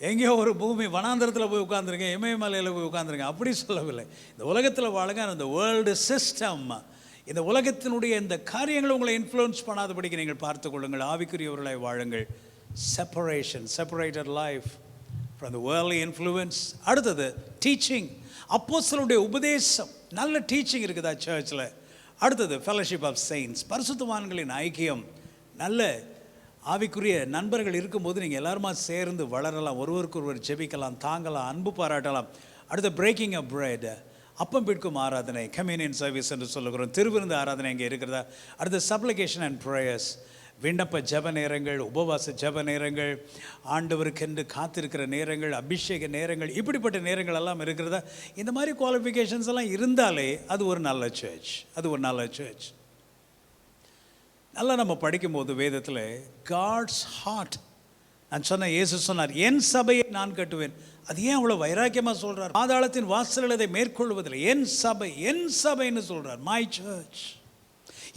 எங்கேயோ ஒரு பூமி வனாந்திரத்தில் போய் உட்காந்துருங்க, இமயமலையில் போய் உட்காந்துருங்க அப்படி சொல்லவில்லை. இந்த உலகத்தில் வாழுங்க. இந்த வேர்ல்டு சிஸ்டம், இந்த உலகத்தினுடைய இந்த காரியங்களை உங்களை இன்ஃப்ளூயன்ஸ் பண்ணாதபடிக்கு நீங்கள் பார்த்து கொள்ளுங்கள். ஆவிக்குரியவர்களை வாழுங்கள். Separation, separated life from the worldly influence. அடுத்தது டீச்சிங், அப்போஸ்தலருடைய உபதேசம். நல்ல டீச்சிங் இருக்குதா சர்ச்சில்? அடுத்தது ஃபெலோஷிப் ஆஃப் செயின்ட்ஸ், பரிசுத்தவான்களின் ஐக்கியம். நல்ல ஆவிக்குரிய நண்பர்கள் இருக்கும்போது நீங்கள் எல்லாருமா சேர்ந்து வளரலாம், ஒருவருக்கு ஒருவர் ஜெபிக்கலாம், தாங்கலாம், அன்பு பாராட்டலாம். அடுத்த பிரேக்கிங் ஆஃப் பிரெட், அப்பம் பிற்கும் ஆராதனை, கம்யூனியன் சர்வீஸ் என்று சொல்லுகிறோம். திருவிருந்து ஆராதனை இங்கே இருக்கிறதா? அடுத்த சப்ளிகேஷன் அண்ட் ப்ரேயர்ஸ், விண்ணப்ப ஜெப நேரங்கள், உபவாச ஜெப நேரங்கள், ஆண்டவருக்கென்று காத்திருக்கிற நேரங்கள், அபிஷேக நேரங்கள், இப்படிப்பட்ட நேரங்கள் எல்லாம் இருக்கிறதா? இந்த மாதிரி குவாலிஃபிகேஷன்ஸ் எல்லாம் இருந்தாலே அது ஒரு நல்ல சர்ச். அது ஒரு நல்ல சர்ச். நல்லா நம்ம படிக்கும்போது வேதத்தில் காட்ஸ் ஹார்ட், நான் சொன்ன இயேசு சொன்னார், என் சபையை நான் கட்டுவேன். அது ஏன் அவ்வளோ வைராக்கியமாக சொல்கிறார்? பாதாளத்தின் வாசல்கள் அதை மேற்கொள்வதில்லை. என் சபை, என் சபைன்னு சொல்கிறார். மை சர்ச்,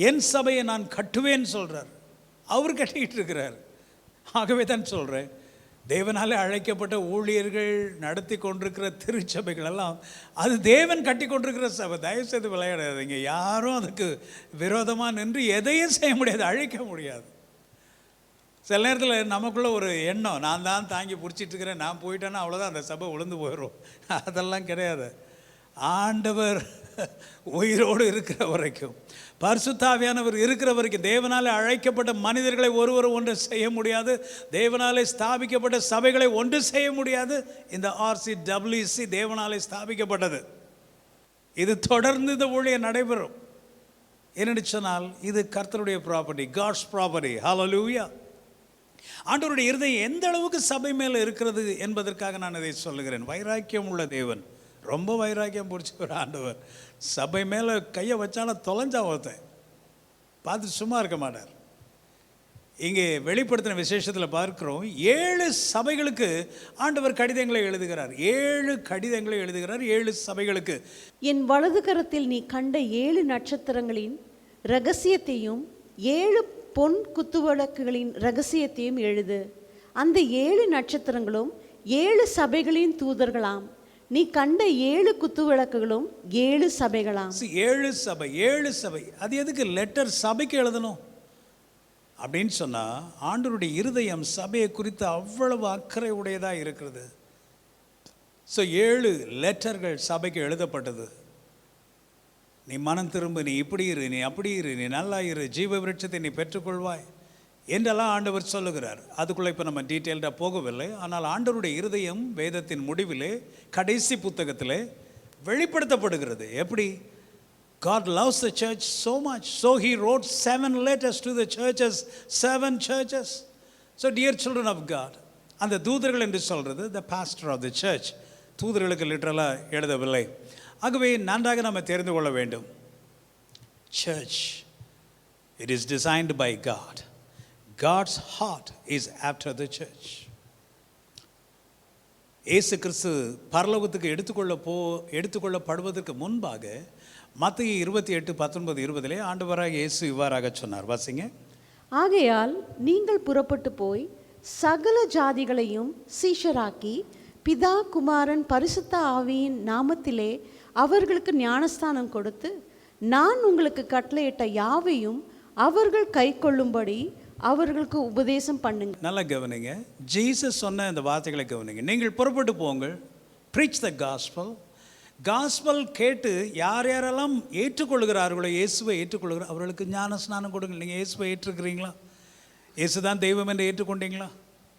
என் சபையை நான் கட்டுவேன்னு சொல்கிறார். அவர் கட்டிக்கிட்டு இருக்கிறார். ஆகவே தான் சொல்கிறேன், தேவனாலே அழைக்கப்பட்ட ஊழியர்கள் நடத்தி கொண்டிருக்கிற திருச்சபைகள் எல்லாம் அது தேவன் கட்டி கொண்டிருக்கிற சபை. தயவுசெய்து விளையாடாதீங்க. யாரும் அதுக்கு விரோதமாக நின்று எதையும் செய்ய முடியாது, அழிக்க முடியாது. சில நேரத்தில் நமக்குள்ளே ஒரு எண்ணம், நான் தான் தாங்கி பிடிச்சிட்டு இருக்கிறேன், நான் போயிட்டேன்னா அவ்வளோதான், அந்த சபை உளுந்து போயிடும். அதெல்லாம் கிடையாது. ஆண்டவர் உயிரோடு இருக்கிற வரைக்கும், பரிசுத்தாவியானவர் இருக்கிற வரைக்கும், தேவனாலே அழைக்கப்பட்ட மனிதர்களை ஒருவர் ஒன்று செய்ய முடியாது. தேவனாலே ஸ்தாபிக்கப்பட்ட சபைகளை ஒன்று செய்ய முடியாது. இந்த RCWC தேவனாலே ஸ்தாபிக்கப்பட்டது. இது தொடர்ந்து இந்த ஊழியம் நடைபெறும். என்னென்னு சொன்னால் இது கர்த்தருடைய ப்ராப்பர்ட்டி, காட்ஸ் ப்ராப்பர்ட்டி. ஹல்லேலூயா. ஆண்டவருடைய இருதயம் எந்த அளவுக்கு சபை மேலே இருக்கிறது என்பதற்காக நான் இதை சொல்லுகிறேன். வைராக்கியம் உள்ள தேவன், ரொம்ப வைராக்கியம் பிடிச்சவர் ஆண்டவர். சபை மேலே கையை வச்சாலும் தொலைஞ்சா ஒருத்தன் பார்த்து சும்மா இருக்க மாட்டார். இங்கே வெளிப்படுத்தின விசேஷத்தில் பார்க்கிறோம், 7 சபைகளுக்கு ஆண்டவர் கடிதங்களை எழுதுகிறார். 7 கடிதங்களை எழுதுகிறார் 7 சபைகளுக்கு. என் வலது கரத்தில் நீ கண்ட 7 நட்சத்திரங்களின் இரகசியத்தையும் 7 பொன் குத்துவிளக்குகளின் இரகசியத்தையும் எழுது. அந்த 7 நட்சத்திரங்களும் 7 சபைகளின் தூதர்களாம். நீ கண்ட 7 குத்துவிளக்குகளும் 7 சபைகளாம். 7 சபை, 7 சபை. அது எதுக்கு லெட்டர் சபைக்கு எழுதணும் அப்படின்னு சொன்னால், ஆண்டவருடைய இருதயம் சபையை குறித்து அவ்வளவு அக்கறை உடையதாக இருக்கிறது. ஸோ 7 லெட்டர்கள் சபைக்கு எழுதப்பட்டது. நீ மனம் திரும்ப, நீ இப்படி இரு, நீ அப்படி இரு, நீ நல்லா இரு, ஜீவ விருட்சத்தை நீ பெற்றுக்கொள்வாய் என்றெல்லாம் ஆண்டவர் சொல்லுகிறார். அதுக்குள்ளே இப்போ நம்ம டீட்டெயில்டாக போகவில்லை. ஆனால் ஆண்டவருடைய இருதயம் வேதத்தின் முடிவிலே கடைசி புத்தகத்தில் வெளிப்படுத்தப்படுகிறது. எப்படி? God loves the church so much, so he wrote 7 letters to the churches, 7 churches. So dear children of God, அந்த தூதர்கள் என்று சொல்கிறது the pastor of the church. தூதர்களுக்கு லிட்டரலாக எழுதவில்லை. ஆகவே நன்றாக நம்ம தெரிந்து கொள்ள வேண்டும், church, it is designed by God. God's heart is after the church. இயேசு கிறிஸ்து பரலோகத்துக்கு எடுத்துக்கொள்ளப்படுவதற்கு முன்பாக மத்தேயு 28:19-20 ஆண்டவராக இயேசு இவ்வாறாக சொன்னார். வாசிங்க. ஆகையால் நீங்கள் புறப்பட்டு போய் சகல ஜாதிகளையும் சீஷராக்கி பிதா குமாரன் பரிசுத்த ஆவியின் நாமத்திலே அவர்களுக்கு ஞானஸ்தானம் கொடுத்து நான் உங்களுக்கு கட்டளையிட்ட யாவையும் அவர்கள் கைக்கொள்ளும்படி அவர்களுக்கு உபதேசம் பண்ணுங்க. நல்லா கவனிங்க, ஜீசஸ் சொன்ன இந்த வார்த்தைகளை கவனிங்க. நீங்கள் புறப்பட்டு போங்கள், ப்ரீச் த காஸ்பல். காஸ்பல் கேட்டு யார் யாரெல்லாம் ஏற்றுக்கொள்கிறார்களோ, இயேசுவை ஏற்றுக்கொள்கிறார், அவர்களுக்கு ஞான ஸ்நானம் கொடுங்க. நீங்கள் இயேசுவை ஏற்றுக்கிறீங்களா? இயேசு தான் தெய்வம் என்று ஏற்றுக்கொண்டீங்களா?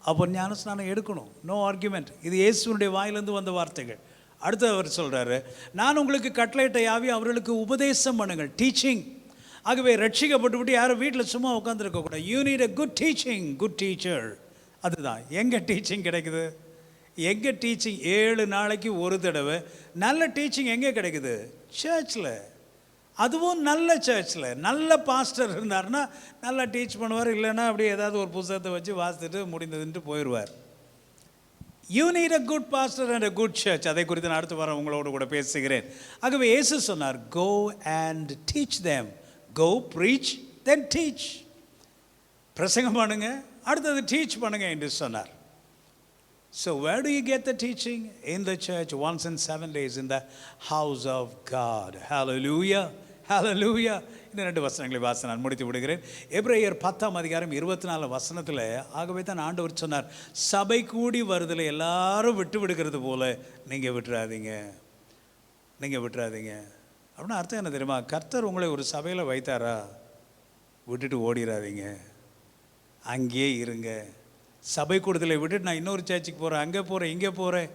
அப்போ ஞான ஸ்நானம் எடுக்கணும். No argument. இது இயேசுனுடைய வாயிலிருந்து வந்த வார்த்தைகள். அடுத்து அவர் சொல்கிறாரு, நான் உங்களுக்கு கட்டளையிட்ட யாவி அவர்களுக்கு உபதேசம் பண்ணுங்கள், டீச்சிங். ஆகவே ரட்சிக்கப்பட்டு விட்டு யாரும் வீட்டில் சும்மா உட்காந்துருக்கக்கூடாது. You need a good teaching, good teacher. அதுதான் எங்கே டீச்சிங் கிடைக்குது? எங்கே டீச்சிங்? 7 நாளைக்கு ஒரு தடவை நல்ல டீச்சிங் எங்கே கிடைக்குது? சர்ச்சில். அதுவும் நல்ல சர்ச்சில் நல்ல பாஸ்டர் இருந்தார்னா நல்லா டீச் பண்ணுவார். இல்லைன்னா அப்படியே ஏதாவது ஒரு புத்தகத்தை வச்சு வாசித்துட்டு முடிந்ததுன்ட்டு போயிடுவார். You need a good pastor and a good church. அதை குறித்து நான் அடுத்து வர உங்களோடு கூட பேசுகிறேன். ஆகவே இயேசு சொன்னார், go and teach them. Go preach then teach. பிரசங்கம் பண்ணுங்க, அடுத்தது டீச் பண்ணுங்க என்று சொன்னார். So where do you get the teaching? In the church, once in 7 days, in the house of God. Hallelujah, hallelujah. இந்த 2 வசனங்களை வாசி நான் முடித்து விடுகிறேன். எபிரேயர் 10ஆம் அதிகாரம் 24 வசனத்தில், ஆகவே தான் ஆண்டவர் சொன்னார், சபை கூடி வருதில் எல்லாரும் விட்டு விடுகிறது போல நீங்கள் விட்டுறாதீங்க, நீங்கள் விட்டுறாதீங்க. அப்படின்னா அர்த்தம் என்ன தெரியுமா? கர்த்தர் உங்களை ஒரு சபையில் வைத்தாரா, விட்டுட்டு ஓடிடாதீங்க, அங்கேயே இருங்க. சபை கூடுதலை விட்டுட்டு நான் இன்னொரு சர்ச்சுக்கு போகிறேன், அங்கே போகிறேன், இங்கே போகிறேன்.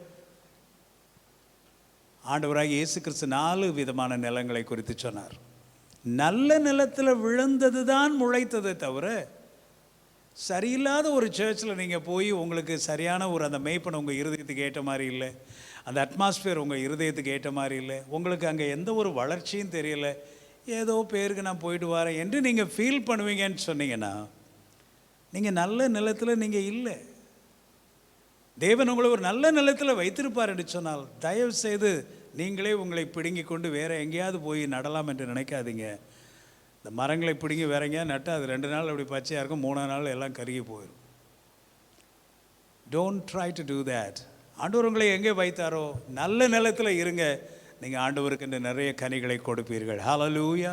ஆண்டவராக இயேசு கிறிஸ்து 4 விதமான நிலங்களை குறித்து சொன்னார். நல்ல நிலத்தில் விழுந்தது தான் முளைத்ததை தவிர, சரியில்லாத ஒரு சர்ச்சில் நீங்கள் போய் உங்களுக்கு சரியான ஒரு அந்த மேய்ப்பனை உங்கள் இருதயத்துக்கு ஏற்ற மாதிரி இல்லை, அந்த அட்மாஸ்பியர் உங்கள் இருதயத்துக்கு ஏற்ற மாதிரி இல்லை, உங்களுக்கு அங்கே எந்த ஒரு வளர்ச்சியும் தெரியல, ஏதோ பேருக்கு நான் போயிட்டு வரேன் என்று நீங்கள் ஃபீல் பண்ணுவீங்கன்னு சொன்னீங்கன்னா, நீங்கள் நல்ல நிலத்தில் நீங்கள் இல்லை. தேவன் உங்களை ஒரு நல்ல நிலத்தில் வைத்திருப்பார் என்று சொன்னால், தயவு செய்து நீங்களே உங்களை பிடுங்கி கொண்டு வேறு எங்கேயாவது போய் நடலாம் என்று நினைக்காதீங்க. இந்த மரங்களை பிடுங்கி வேற எங்கேயாவது நட்டால் அது 2 நாள் அப்படி பச்சையாக இருக்கும், 3ஆம் நாள் எல்லாம் கருகி போயிடும். Don't try to do that. ஆண்டவர் உங்களை எங்கே வைத்தாரோ நல்ல நிலத்தில் இருங்க. நீங்கள் ஆண்டவருக்கு என்று நிறைய கனிகளை கொடுப்பீர்கள். ஹல்லேலூயா,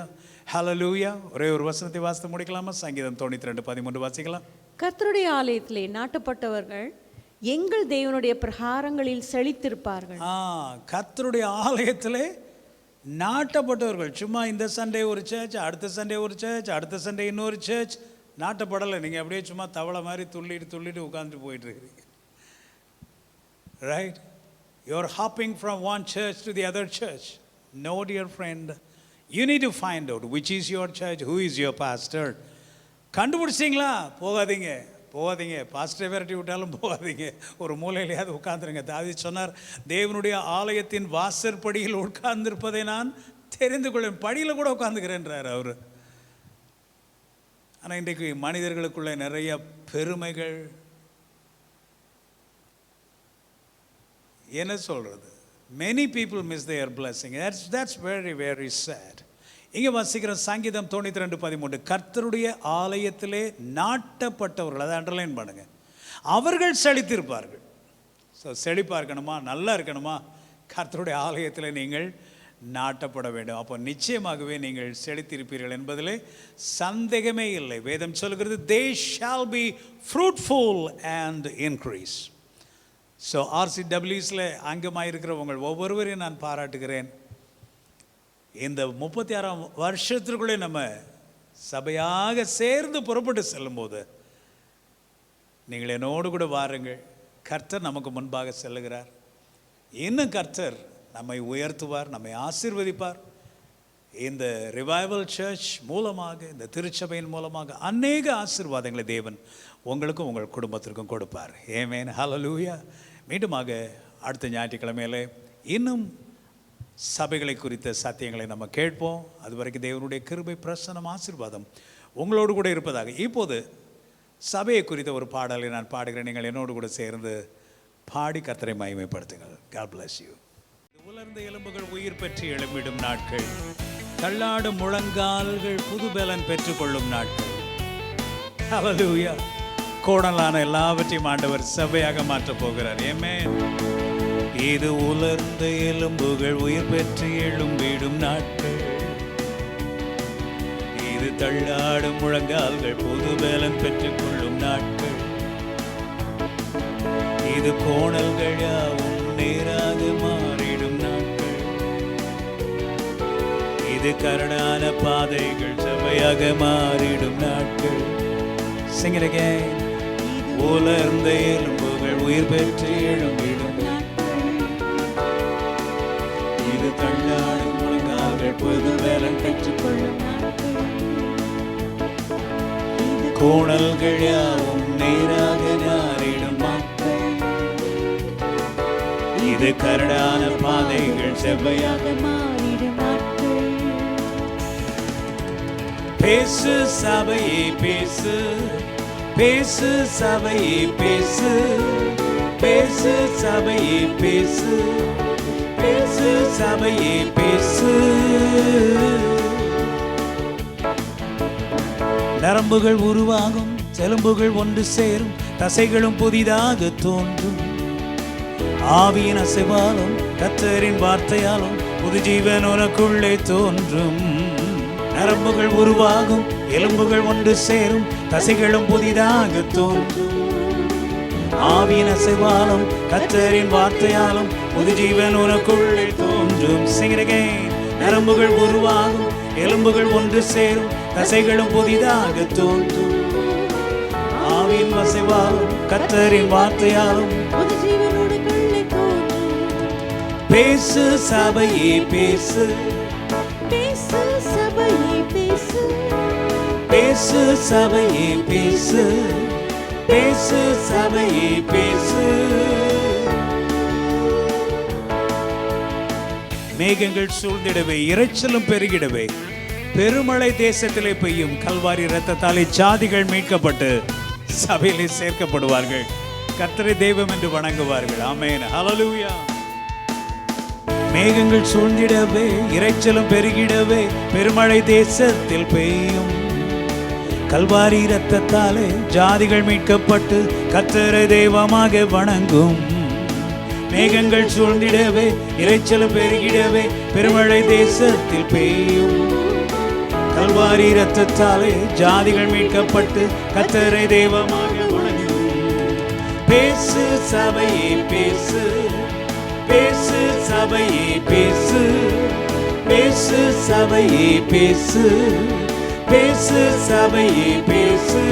ஹல்லேலூயா. ஒரே ஒரு வசனத்தை வாசித்து முடிக்கலாமா? சங்கீதம் 92:13 வாசிக்கலாம். கர்த்தருடைய ஆலயத்திலே நாட்டப்பட்டவர்கள் எங்கள் தேவனுடைய பிரகாரங்களில் செழித்திருப்பார்கள். கர்த்தருடைய ஆலயத்திலே நாட்டப்பட்டவர்கள். சும்மா இந்த சண்டே ஒரு சர்ச், அடுத்த சண்டே ஒரு சர்ச், அடுத்த சண்டே இன்னொரு சர்ச். நாட்டப்படலை. நீங்கள் அப்படியே சும்மா தவளை மாதிரி துள்ளிட்டு உட்காந்துட்டு போயிட்டு இருக்கிறீங்க. Right? You're hopping from one church to the other church. No, dear friend. You need to find out which is your church, who is your pastor. கண்டுபிடிச்சிங்களா? போகாதீங்க, போகாதீங்க. பாஸ்டரை விரட்டி விட்டாலும் போகாதீங்க. ஒரு மூலையிலேயாவது உட்காந்துருங்க. தாவீது சொன்னார், தேவனுடைய ஆலயத்தின் வாசற்படியில் உட்கார்ந்திருப்பதை நான் தெரிந்து கொள்வேன். படியில் கூட உட்காந்துக்கிறேன்றார் அவர். ஆனால் இன்றைக்கு மனிதர்களுக்குள்ள நிறைய பெருமைகள், என்ன சொல்கிறது, many people miss their blessing. That's very very sad. இங்கே வாசிக்கிற சங்கீதம் 92:13, கர்த்தருடைய ஆலயத்திலே நாட்டப்பட்டவர்கள், அதை அண்டர்லைன் பண்ணுங்க, அவர்கள் செழித்திருப்பார்கள். ஸோ செழிப்பாக இருக்கணுமா, நல்லா இருக்கணுமா, கர்த்தருடைய ஆலயத்தில் நீங்கள் நாட்டப்பட வேண்டும். அப்போ நிச்சயமாகவே நீங்கள் செழித்திருப்பீர்கள் என்பதிலே சந்தேகமே இல்லை. வேதம் சொல்கிறது, they shall be fruitful and increase. So RCWஸில் அங்கமாக இருக்கிற உங்கள் ஒவ்வொருவரையும் நான் பாராட்டுகிறேன். இந்த 36ஆம் வருஷத்திற்குள்ளே நம்ம சபையாக சேர்ந்து புறப்பட்டு செல்லும்போது நீங்கள் என்னோடு கூட வாருங்கள். கர்த்தர் நமக்கு முன்பாக செல்லுகிறார். இன்னும் கர்த்தர் நம்மை உயர்த்துவார், நம்மை ஆசீர்வதிப்பார். இந்த ரிவைவல் சர்ச் மூலமாக, இந்த திருச்சபையின் மூலமாக அநேக ஆசீர்வாதங்களை தேவன் உங்களுக்கும் உங்கள் குடும்பத்திற்கும் கொடுப்பார். ஆமென், ஹல்லேலூயா. மீண்டுமாக அடுத்த ஞாயிற்றுக்கிழமையில் இன்னும் சபைகளை குறித்த சத்தியங்களை நம்ம கேட்போம். அது வரைக்கும் தேவனுடைய கிருபை, பிரசன்னம், ஆசீர்வாதம் உங்களோடு கூட இருப்பதாக. இப்போது சபையை குறித்த ஒரு பாடலை நான் பாடுகிறேன். நீங்கள் என்னோடு கூட சேர்ந்து பாடி கர்த்தரை மகிமைப்படுத்துங்கள். God bless you. உலர்ந்த எலும்புகள் உயிர் பெற்று எழும்பிடும் நாட்கள், தள்ளாடும் முழங்கால்கள் புதுபலன் பெற்றுக்கொள்ளும் நாட்கள். ஹல்லேலூயா. கோடலான எல்லாவற்றையும் ஆண்டவர் சபையாக மாற்றப் போகிறார். ஆமென். இது உலர்ந்த எலும்புகள் உயிர் பெற்று எழும்பிடும் நாட்கள், தள்ளாடும் முழங்கால்கள் புது பலன் பெற்றுக்கொள்ளும் நாட்கள். இது கோணல்கள் யாவும் நேராக மாறிடும் நாட்கள். இது கரடான பாதைகள் சபையாக மாறிடும் நாட்கள். Sing it again. உலர்ந்த எலும்புகள் உயிர் பெற்று எழும்பிடும் நாட்கள். இது தள்ளாடும் முழங்கால்கள் புது பலன் பெற்றுக்கொள்ளும் நாட்கள். கோணல்கள் யாவும் நேராக மாறிடும் நாட்கள். இது கரடான பாதைகள் செவ்வையாக மாறிடும் நாட்கள். பேசு சபையே பேசு, பேசு சபையே பேசு, பேசு சபையே பேசு, பேசு சபையே பேசு. நரம்புகள் உருவாகும், எலும்புகள் ஒன்று சேரும், தசைகளும் புதிதாக தோன்றும். ஆவியின் அசைவாலும் கர்த்தரின் வார்த்தையாலும் புது ஜீவன் உனக்குள்ளே தோன்றும். நரம்புகள் உருவாகும், எலும்புகள் ஒன்று சேரும், தசைகளும் புதிதாக தோன்றும். ஆவியின் அசைவாலும் கர்த்தரின் வார்த்தையாலும் புது ஜீவன் உனக்குள்ளே தோன்றும். Sing it again. நரம்புகள் உருவாகும், எலும்புகள் ஒன்று சேரும், தசைகளும் புதிதாக தோன்றும். ஆவியின் அசைவாலும் கர்த்தரின் வார்த்தையாலும் புது ஜீவன் உனக்குள்ளே தோன்றும். பேசு சபையே பேசு, பேசு சபையே பேசு, பேசு சபையே பேசு, பேசு சபையே பேசு. மேகங்கள் சூழ்ந்திடவே, இரைச்சலும் பெருகிடவே, பெருமழை தேசத்திலே பெய்யும். கல்வாரி இரத்தத்தாலே ஜாதிகள் மீட்கப்பட்டு சபையிலே சேர்க்கப்படுவார்கள். கர்த்தரை தெய்வம் என்று வணங்குவார்கள். ஆமென். ஹல்லேலூயா. மேகங்கள் சூழ்ந்திடவே, இரைச்சலும் பெருகிடவே, பெருமழை தேசத்தில் பெய்யும். கல்வாரி இரத்தத்தாலே ஜாதிகள் மீட்கப்பட்டு கர்த்தரை தெய்வமாக வணங்கும். மேகங்கள் சூழ்ந்திடவே, இரைச்சலும் பெருகிடவே, பெருமழை தேசத்தில் பெய்யும். கல்வாரி இரத்தத்தாலே ஜாதிகள் மீட்கப்பட்டு கர்த்தரை தெய்வமாக வணங்கும். பேசு சபையே பேசு, பேசு சபையே பேசு, பேசு சபையே பேசு, பேசு சபையே பேசு.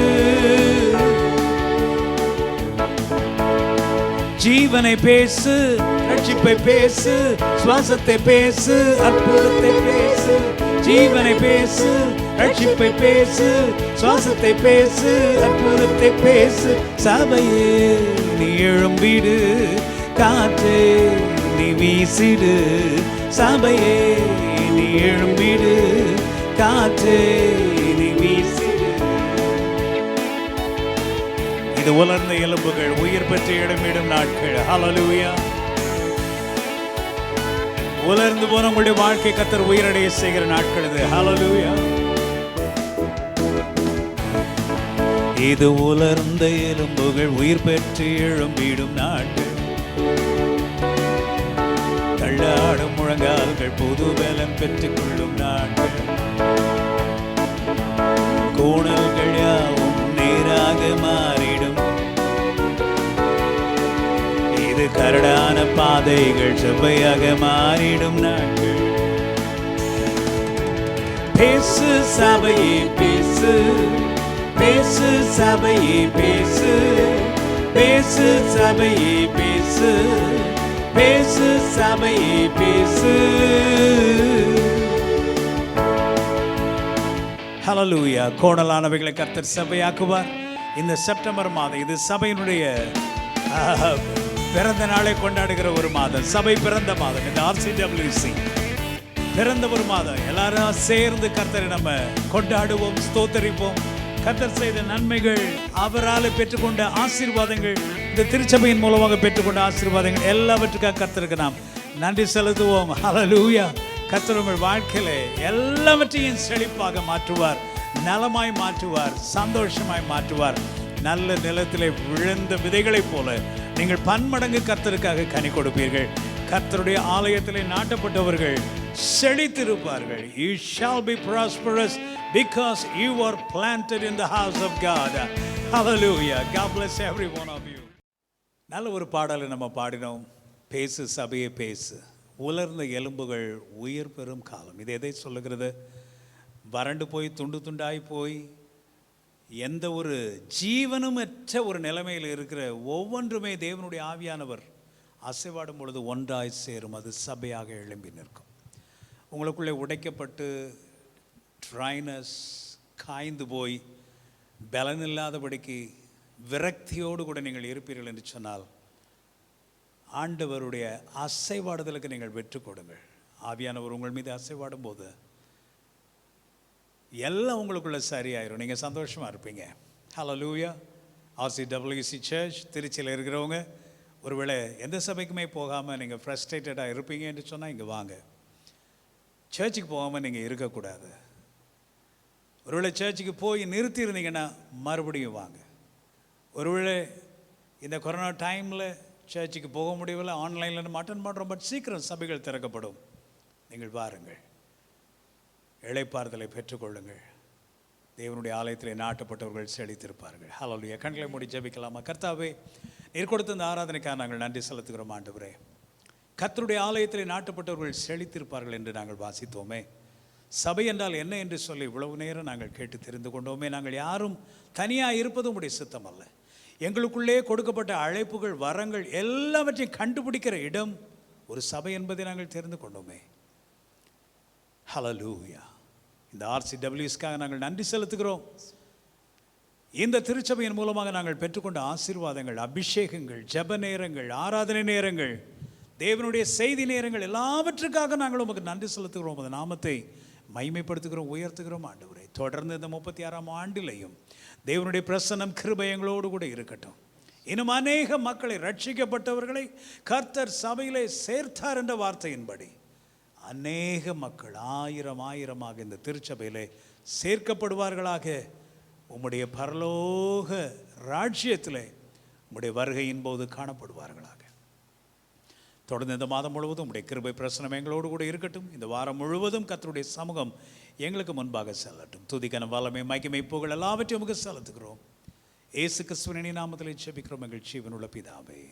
ஜீவனை பேசு, ரட்சிப்பை பேசு, சுவாசத்தை பேசு, அற்புதத்தை பேசு. ஜீவனை பேசு, ரட்சிப்பை பேசு, சுவாசத்தை பேசு, அற்புதத்தை பேசு. சபையே நீ எழும்பிடு, காற்றே நீ வீசிடு. சபையே நீ எழும்பிடு, காற்றே நீ வீசிடு. இது உலர்ந்த எலும்புகள் உயிர் பெற்று இடமிடும் நாட்கள். ஹல்லேலூயா. உலர்ந்து போன உங்களுடைய வாழ்க்கை கர்த்தர் உயிரடைய செய்கிற நாட்கள் இது. ஹல்லேலூயா. இது உலர்ந்த எலும்புகள் உயிர் பெற்று எழும்பிடும் நாட்கள். தள்ளாடும் முழங்கால்கள் புது பலம் பெற்றுக் கொள்ளும் நாட்கள். கோணல்கள் யாவும் நேராக மாறிடும். இது கரடான பாதைகள் செவ்வையாக மாறிடும் நாட்கள். பேசு சபையே பேசு, பேசு சபையே பேசு, பேசு சபையே பேசு, பேசு சபையே பேசு. ஹல்லேலூயா. கோணலானவைகளை கர்த்தர் சபையாக்குவார். இந்த செப்டம்பர் மாதம் இது சபையினுடைய பிறந்த நாளை கொண்டாடுகிற ஒரு மாதம். சபை பிறந்த மாதம். இந்த RCWC பிறந்த ஒரு மாதம். எல்லாரும் சேர்ந்து கர்த்தரை நம்ம கொண்டாடுவோம், ஸ்தோத்தரிப்போம். கர்த்தர் செய்த நன்மைகள், அவரால் பெற்றுக்கொண்ட ஆசீர்வாதங்கள், இந்த திருச்சபையின் மூலமாக பெற்றுக்கொண்ட ஆசீர்வாதங்கள் எல்லாவற்றுக்காக கர்த்தருக்கு நாம் நன்றி செலுத்துவோம். ஹல்லேலூயா. கர்த்தர் உங்கள் வாழ்க்கையில எல்லாவற்றையும் செழிப்பாக மாற்றுவார், நலமாய் மாற்றுவார், சந்தோஷமாய் மாற்றுவார். நல்ல நிலத்திலே விழுந்த விதைகளைப் போல நீங்கள் பன்மடங்கு கர்த்தருக்காக கனி கொடுப்பீர்கள். கர்த்தருடைய ஆலயத்திலே நாட்டப்பட்டவர்கள் செழித்திருப்பார்கள். You shall be prosperous because you are planted in the house of God. Hallelujah. God bless every one of you. நல்ல ஒரு பாடலை நம்ம பாடினோம். பேசு சபையே பேசு, உலர்ந்த எலும்புகள் உயிர் பெறும் காலம். இது எதை சொல்லுகிறது? வறண்டு போய் துண்டு துண்டாய் போய் எந்த ஒரு ஜீவனுமற்ற ஒரு நிலைமையில் இருக்கிற ஒவ்வொன்றுமே தேவனுடைய ஆவியானவர் அசைவாடும் பொழுது ஒன்றாய் சேரும். அது சபையாக எழும்பி நிற்கும். உங்களுக்குள்ளே உடைக்கப்பட்டு ட்ரைனஸ் காய்ந்து போய் பலனில்லாதபடிக்கு விரக்தியோடு கூட நீங்கள் இருப்பீர்கள் என்று சொன்னால் ஆண்டவருடைய அசைவாடுதலுக்கு நீங்கள் வெற்றி கொடுங்கள். ஆவியானவர் உங்கள் மீது அசைவாடும் போது எல்லாம் உங்களுக்குள்ள சரியாயிரும். நீங்கள் சந்தோஷமாக இருப்பீங்க. ஹல்லேலூயா. RCWC சர்ச் திருச்சியில் இருக்கிறவங்க ஒருவேளை எந்த சபைக்குமே போகாமல் நீங்கள் ஃப்ரஸ்ட்ரேட்டடாக இருப்பீங்க என்று சொன்னால் இங்கே வாங்க. சர்ச்சுக்கு போகாமல் நீங்கள் இருக்கக்கூடாது. ஒருவேளை சர்ச்சுக்கு போய் நிறுத்தி இருந்தீங்கன்னா மறுபடியும் வாங்க. ஒருவேளை இந்த கொரோனா டைமில் சர்ச்சுக்கு போக முடியவில்லை, ஆன்லைனில் நம்ம அட்டன் பண்ணுறோம், பட் சீக்கிரம் சபைகள் திறக்கப்படும். நீங்கள் வாருங்கள், இளைப்பாறுதலை பெற்றுக்கொள்ளுங்கள். தேவனுடைய ஆலயத்தில் நாட்டப்பட்டவர்கள் செழித்திருப்பார்கள். ஹல்லேலூயா. கண்களை மூடி ஜெபிக்கலாமா? கர்த்தாவே, நீர் கொடுத்த இந்த ஆராதனைக்காக நாங்கள் நன்றி செலுத்துகிறோம். ஆண்டவரே, கர்த்தருடைய ஆலயத்தில் நாட்டப்பட்டவர்கள் செழித்திருப்பார்கள் என்று நாங்கள் வாசித்தோமே. சபை என்றால் என்ன என்று சொல்லி இவ்வளவு நேரம் நாங்கள் கேட்டு தெரிந்து கொண்டோமே. நாங்கள் யாரும் தனியாக இருப்பதும் உடைய சித்தம் அல்ல. எங்களுக்குள்ளே கொடுக்கப்பட்ட அழைப்புகள், வரங்கள் எல்லாவற்றையும் கண்டுபிடிக்கிற இடம் ஒரு சபை என்பதை நாங்கள் தெரிந்து கொண்டோமே. ஹல்லேலூயா. இந்த RCWSக்காக நாங்கள் நன்றி செலுத்துகிறோம். இந்த திருச்சபையின் மூலமாக நாங்கள் பெற்றுக்கொண்ட ஆசீர்வாதங்கள், அபிஷேகங்கள், ஜெப நேரங்கள், ஆராதனை நேரங்கள், தேவனுடைய செய்தி நேரங்கள் எல்லாவற்றுக்காக நாங்கள் உமக்கு நன்றி செலுத்துகிறோம். அந்த நாமத்தை மகிமைப்படுத்துகிறோம், உயர்த்துகிறோம். ஆண்டவரே, தொடர்ந்து இந்த 36ஆம் ஆண்டிலையும் தேவனுடைய பிரசன்னம் கிருபை எங்களோடு கூட இருக்கட்டும். இன்னும் அநேக மக்களை, ரட்சிக்கப்பட்டவர்களை கர்த்தர் சபையிலே சேர்த்தார் என்ற வார்த்தையின்படி அநேக மக்கள் ஆயிரமாக இந்த திருச்சபையிலே சேர்க்கப்படுவார்களாக. உம்முடைய பரலோக ராஜ்யத்திலே உம்முடைய வருகையின் போது காணப்படுவார்களாக. தொடர்ந்து இந்த மாதம் முழுவதும் உம்முடைய கிருபை பிரசனம் எங்களோடு கூட இருக்கட்டும். இந்த வாரம் முழுவதும் கர்த்தருடைய சமூகம் எங்களுக்கு முன்பாக செல்லட்டும். துதிக்கான வல்லமை, மகிமை, புகழ் எல்லாவற்றையும் உமக்கு செலுத்துகிறோம். இயேசு கிறிஸ்துவின் நாமத்தில் ஜெபிக்கிறோம் எங்கள் ஜீவனுள்ள பிதாவே,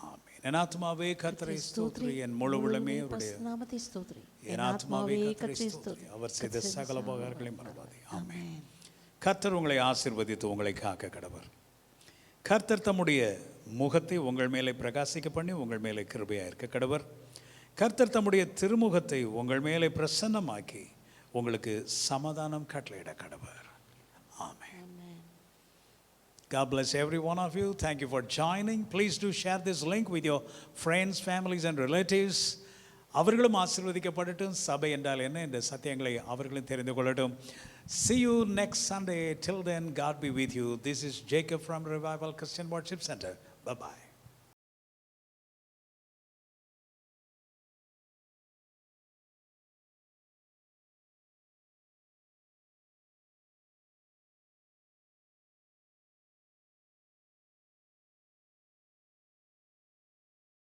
ஆமென். என் ஆத்துமாவே கர்த்தரை ஸ்தோத்திரி, என் முழு உள்ளமே அவருடைய நாமத்தை ஸ்தோத்திரி. என் ஆத்துமாவே கர்த்தரை ஸ்தோத்திரி, அவர் செய்த சகல உபகாரங்களையும் மறவாதே. ஆமென். கர்த்தர் உங்களை ஆசீர்வதித்து உங்களை காக்க கடவர். கர்த்தர் தம்முடைய முகத்தை உங்கள் மேலே பிரகாசிக்க பண்ணி உங்கள் மேலே கிருபையாக இருக்க கடவர். கர்த்தர் தம்முடைய திருமுகத்தை உங்கள் மேலே பிரசன்னமாக்கி உங்களுக்கு சமாதானம் கட்டளையிட கடவர். ஆமென். God bless every one of you. Thank you for joining. Please do share this link with your friends, families and relatives. அவர்களும் ஆசீர்வதிக்கப்படட்டும். சபை என்றால் என்ன என்ற சத்தியங்களை அவர்களும் தெரிந்து கொள்ளட்டும். See you next Sunday. Till then, God be with you. This is Jacob from Revival Christian Worship Center. Bye-bye.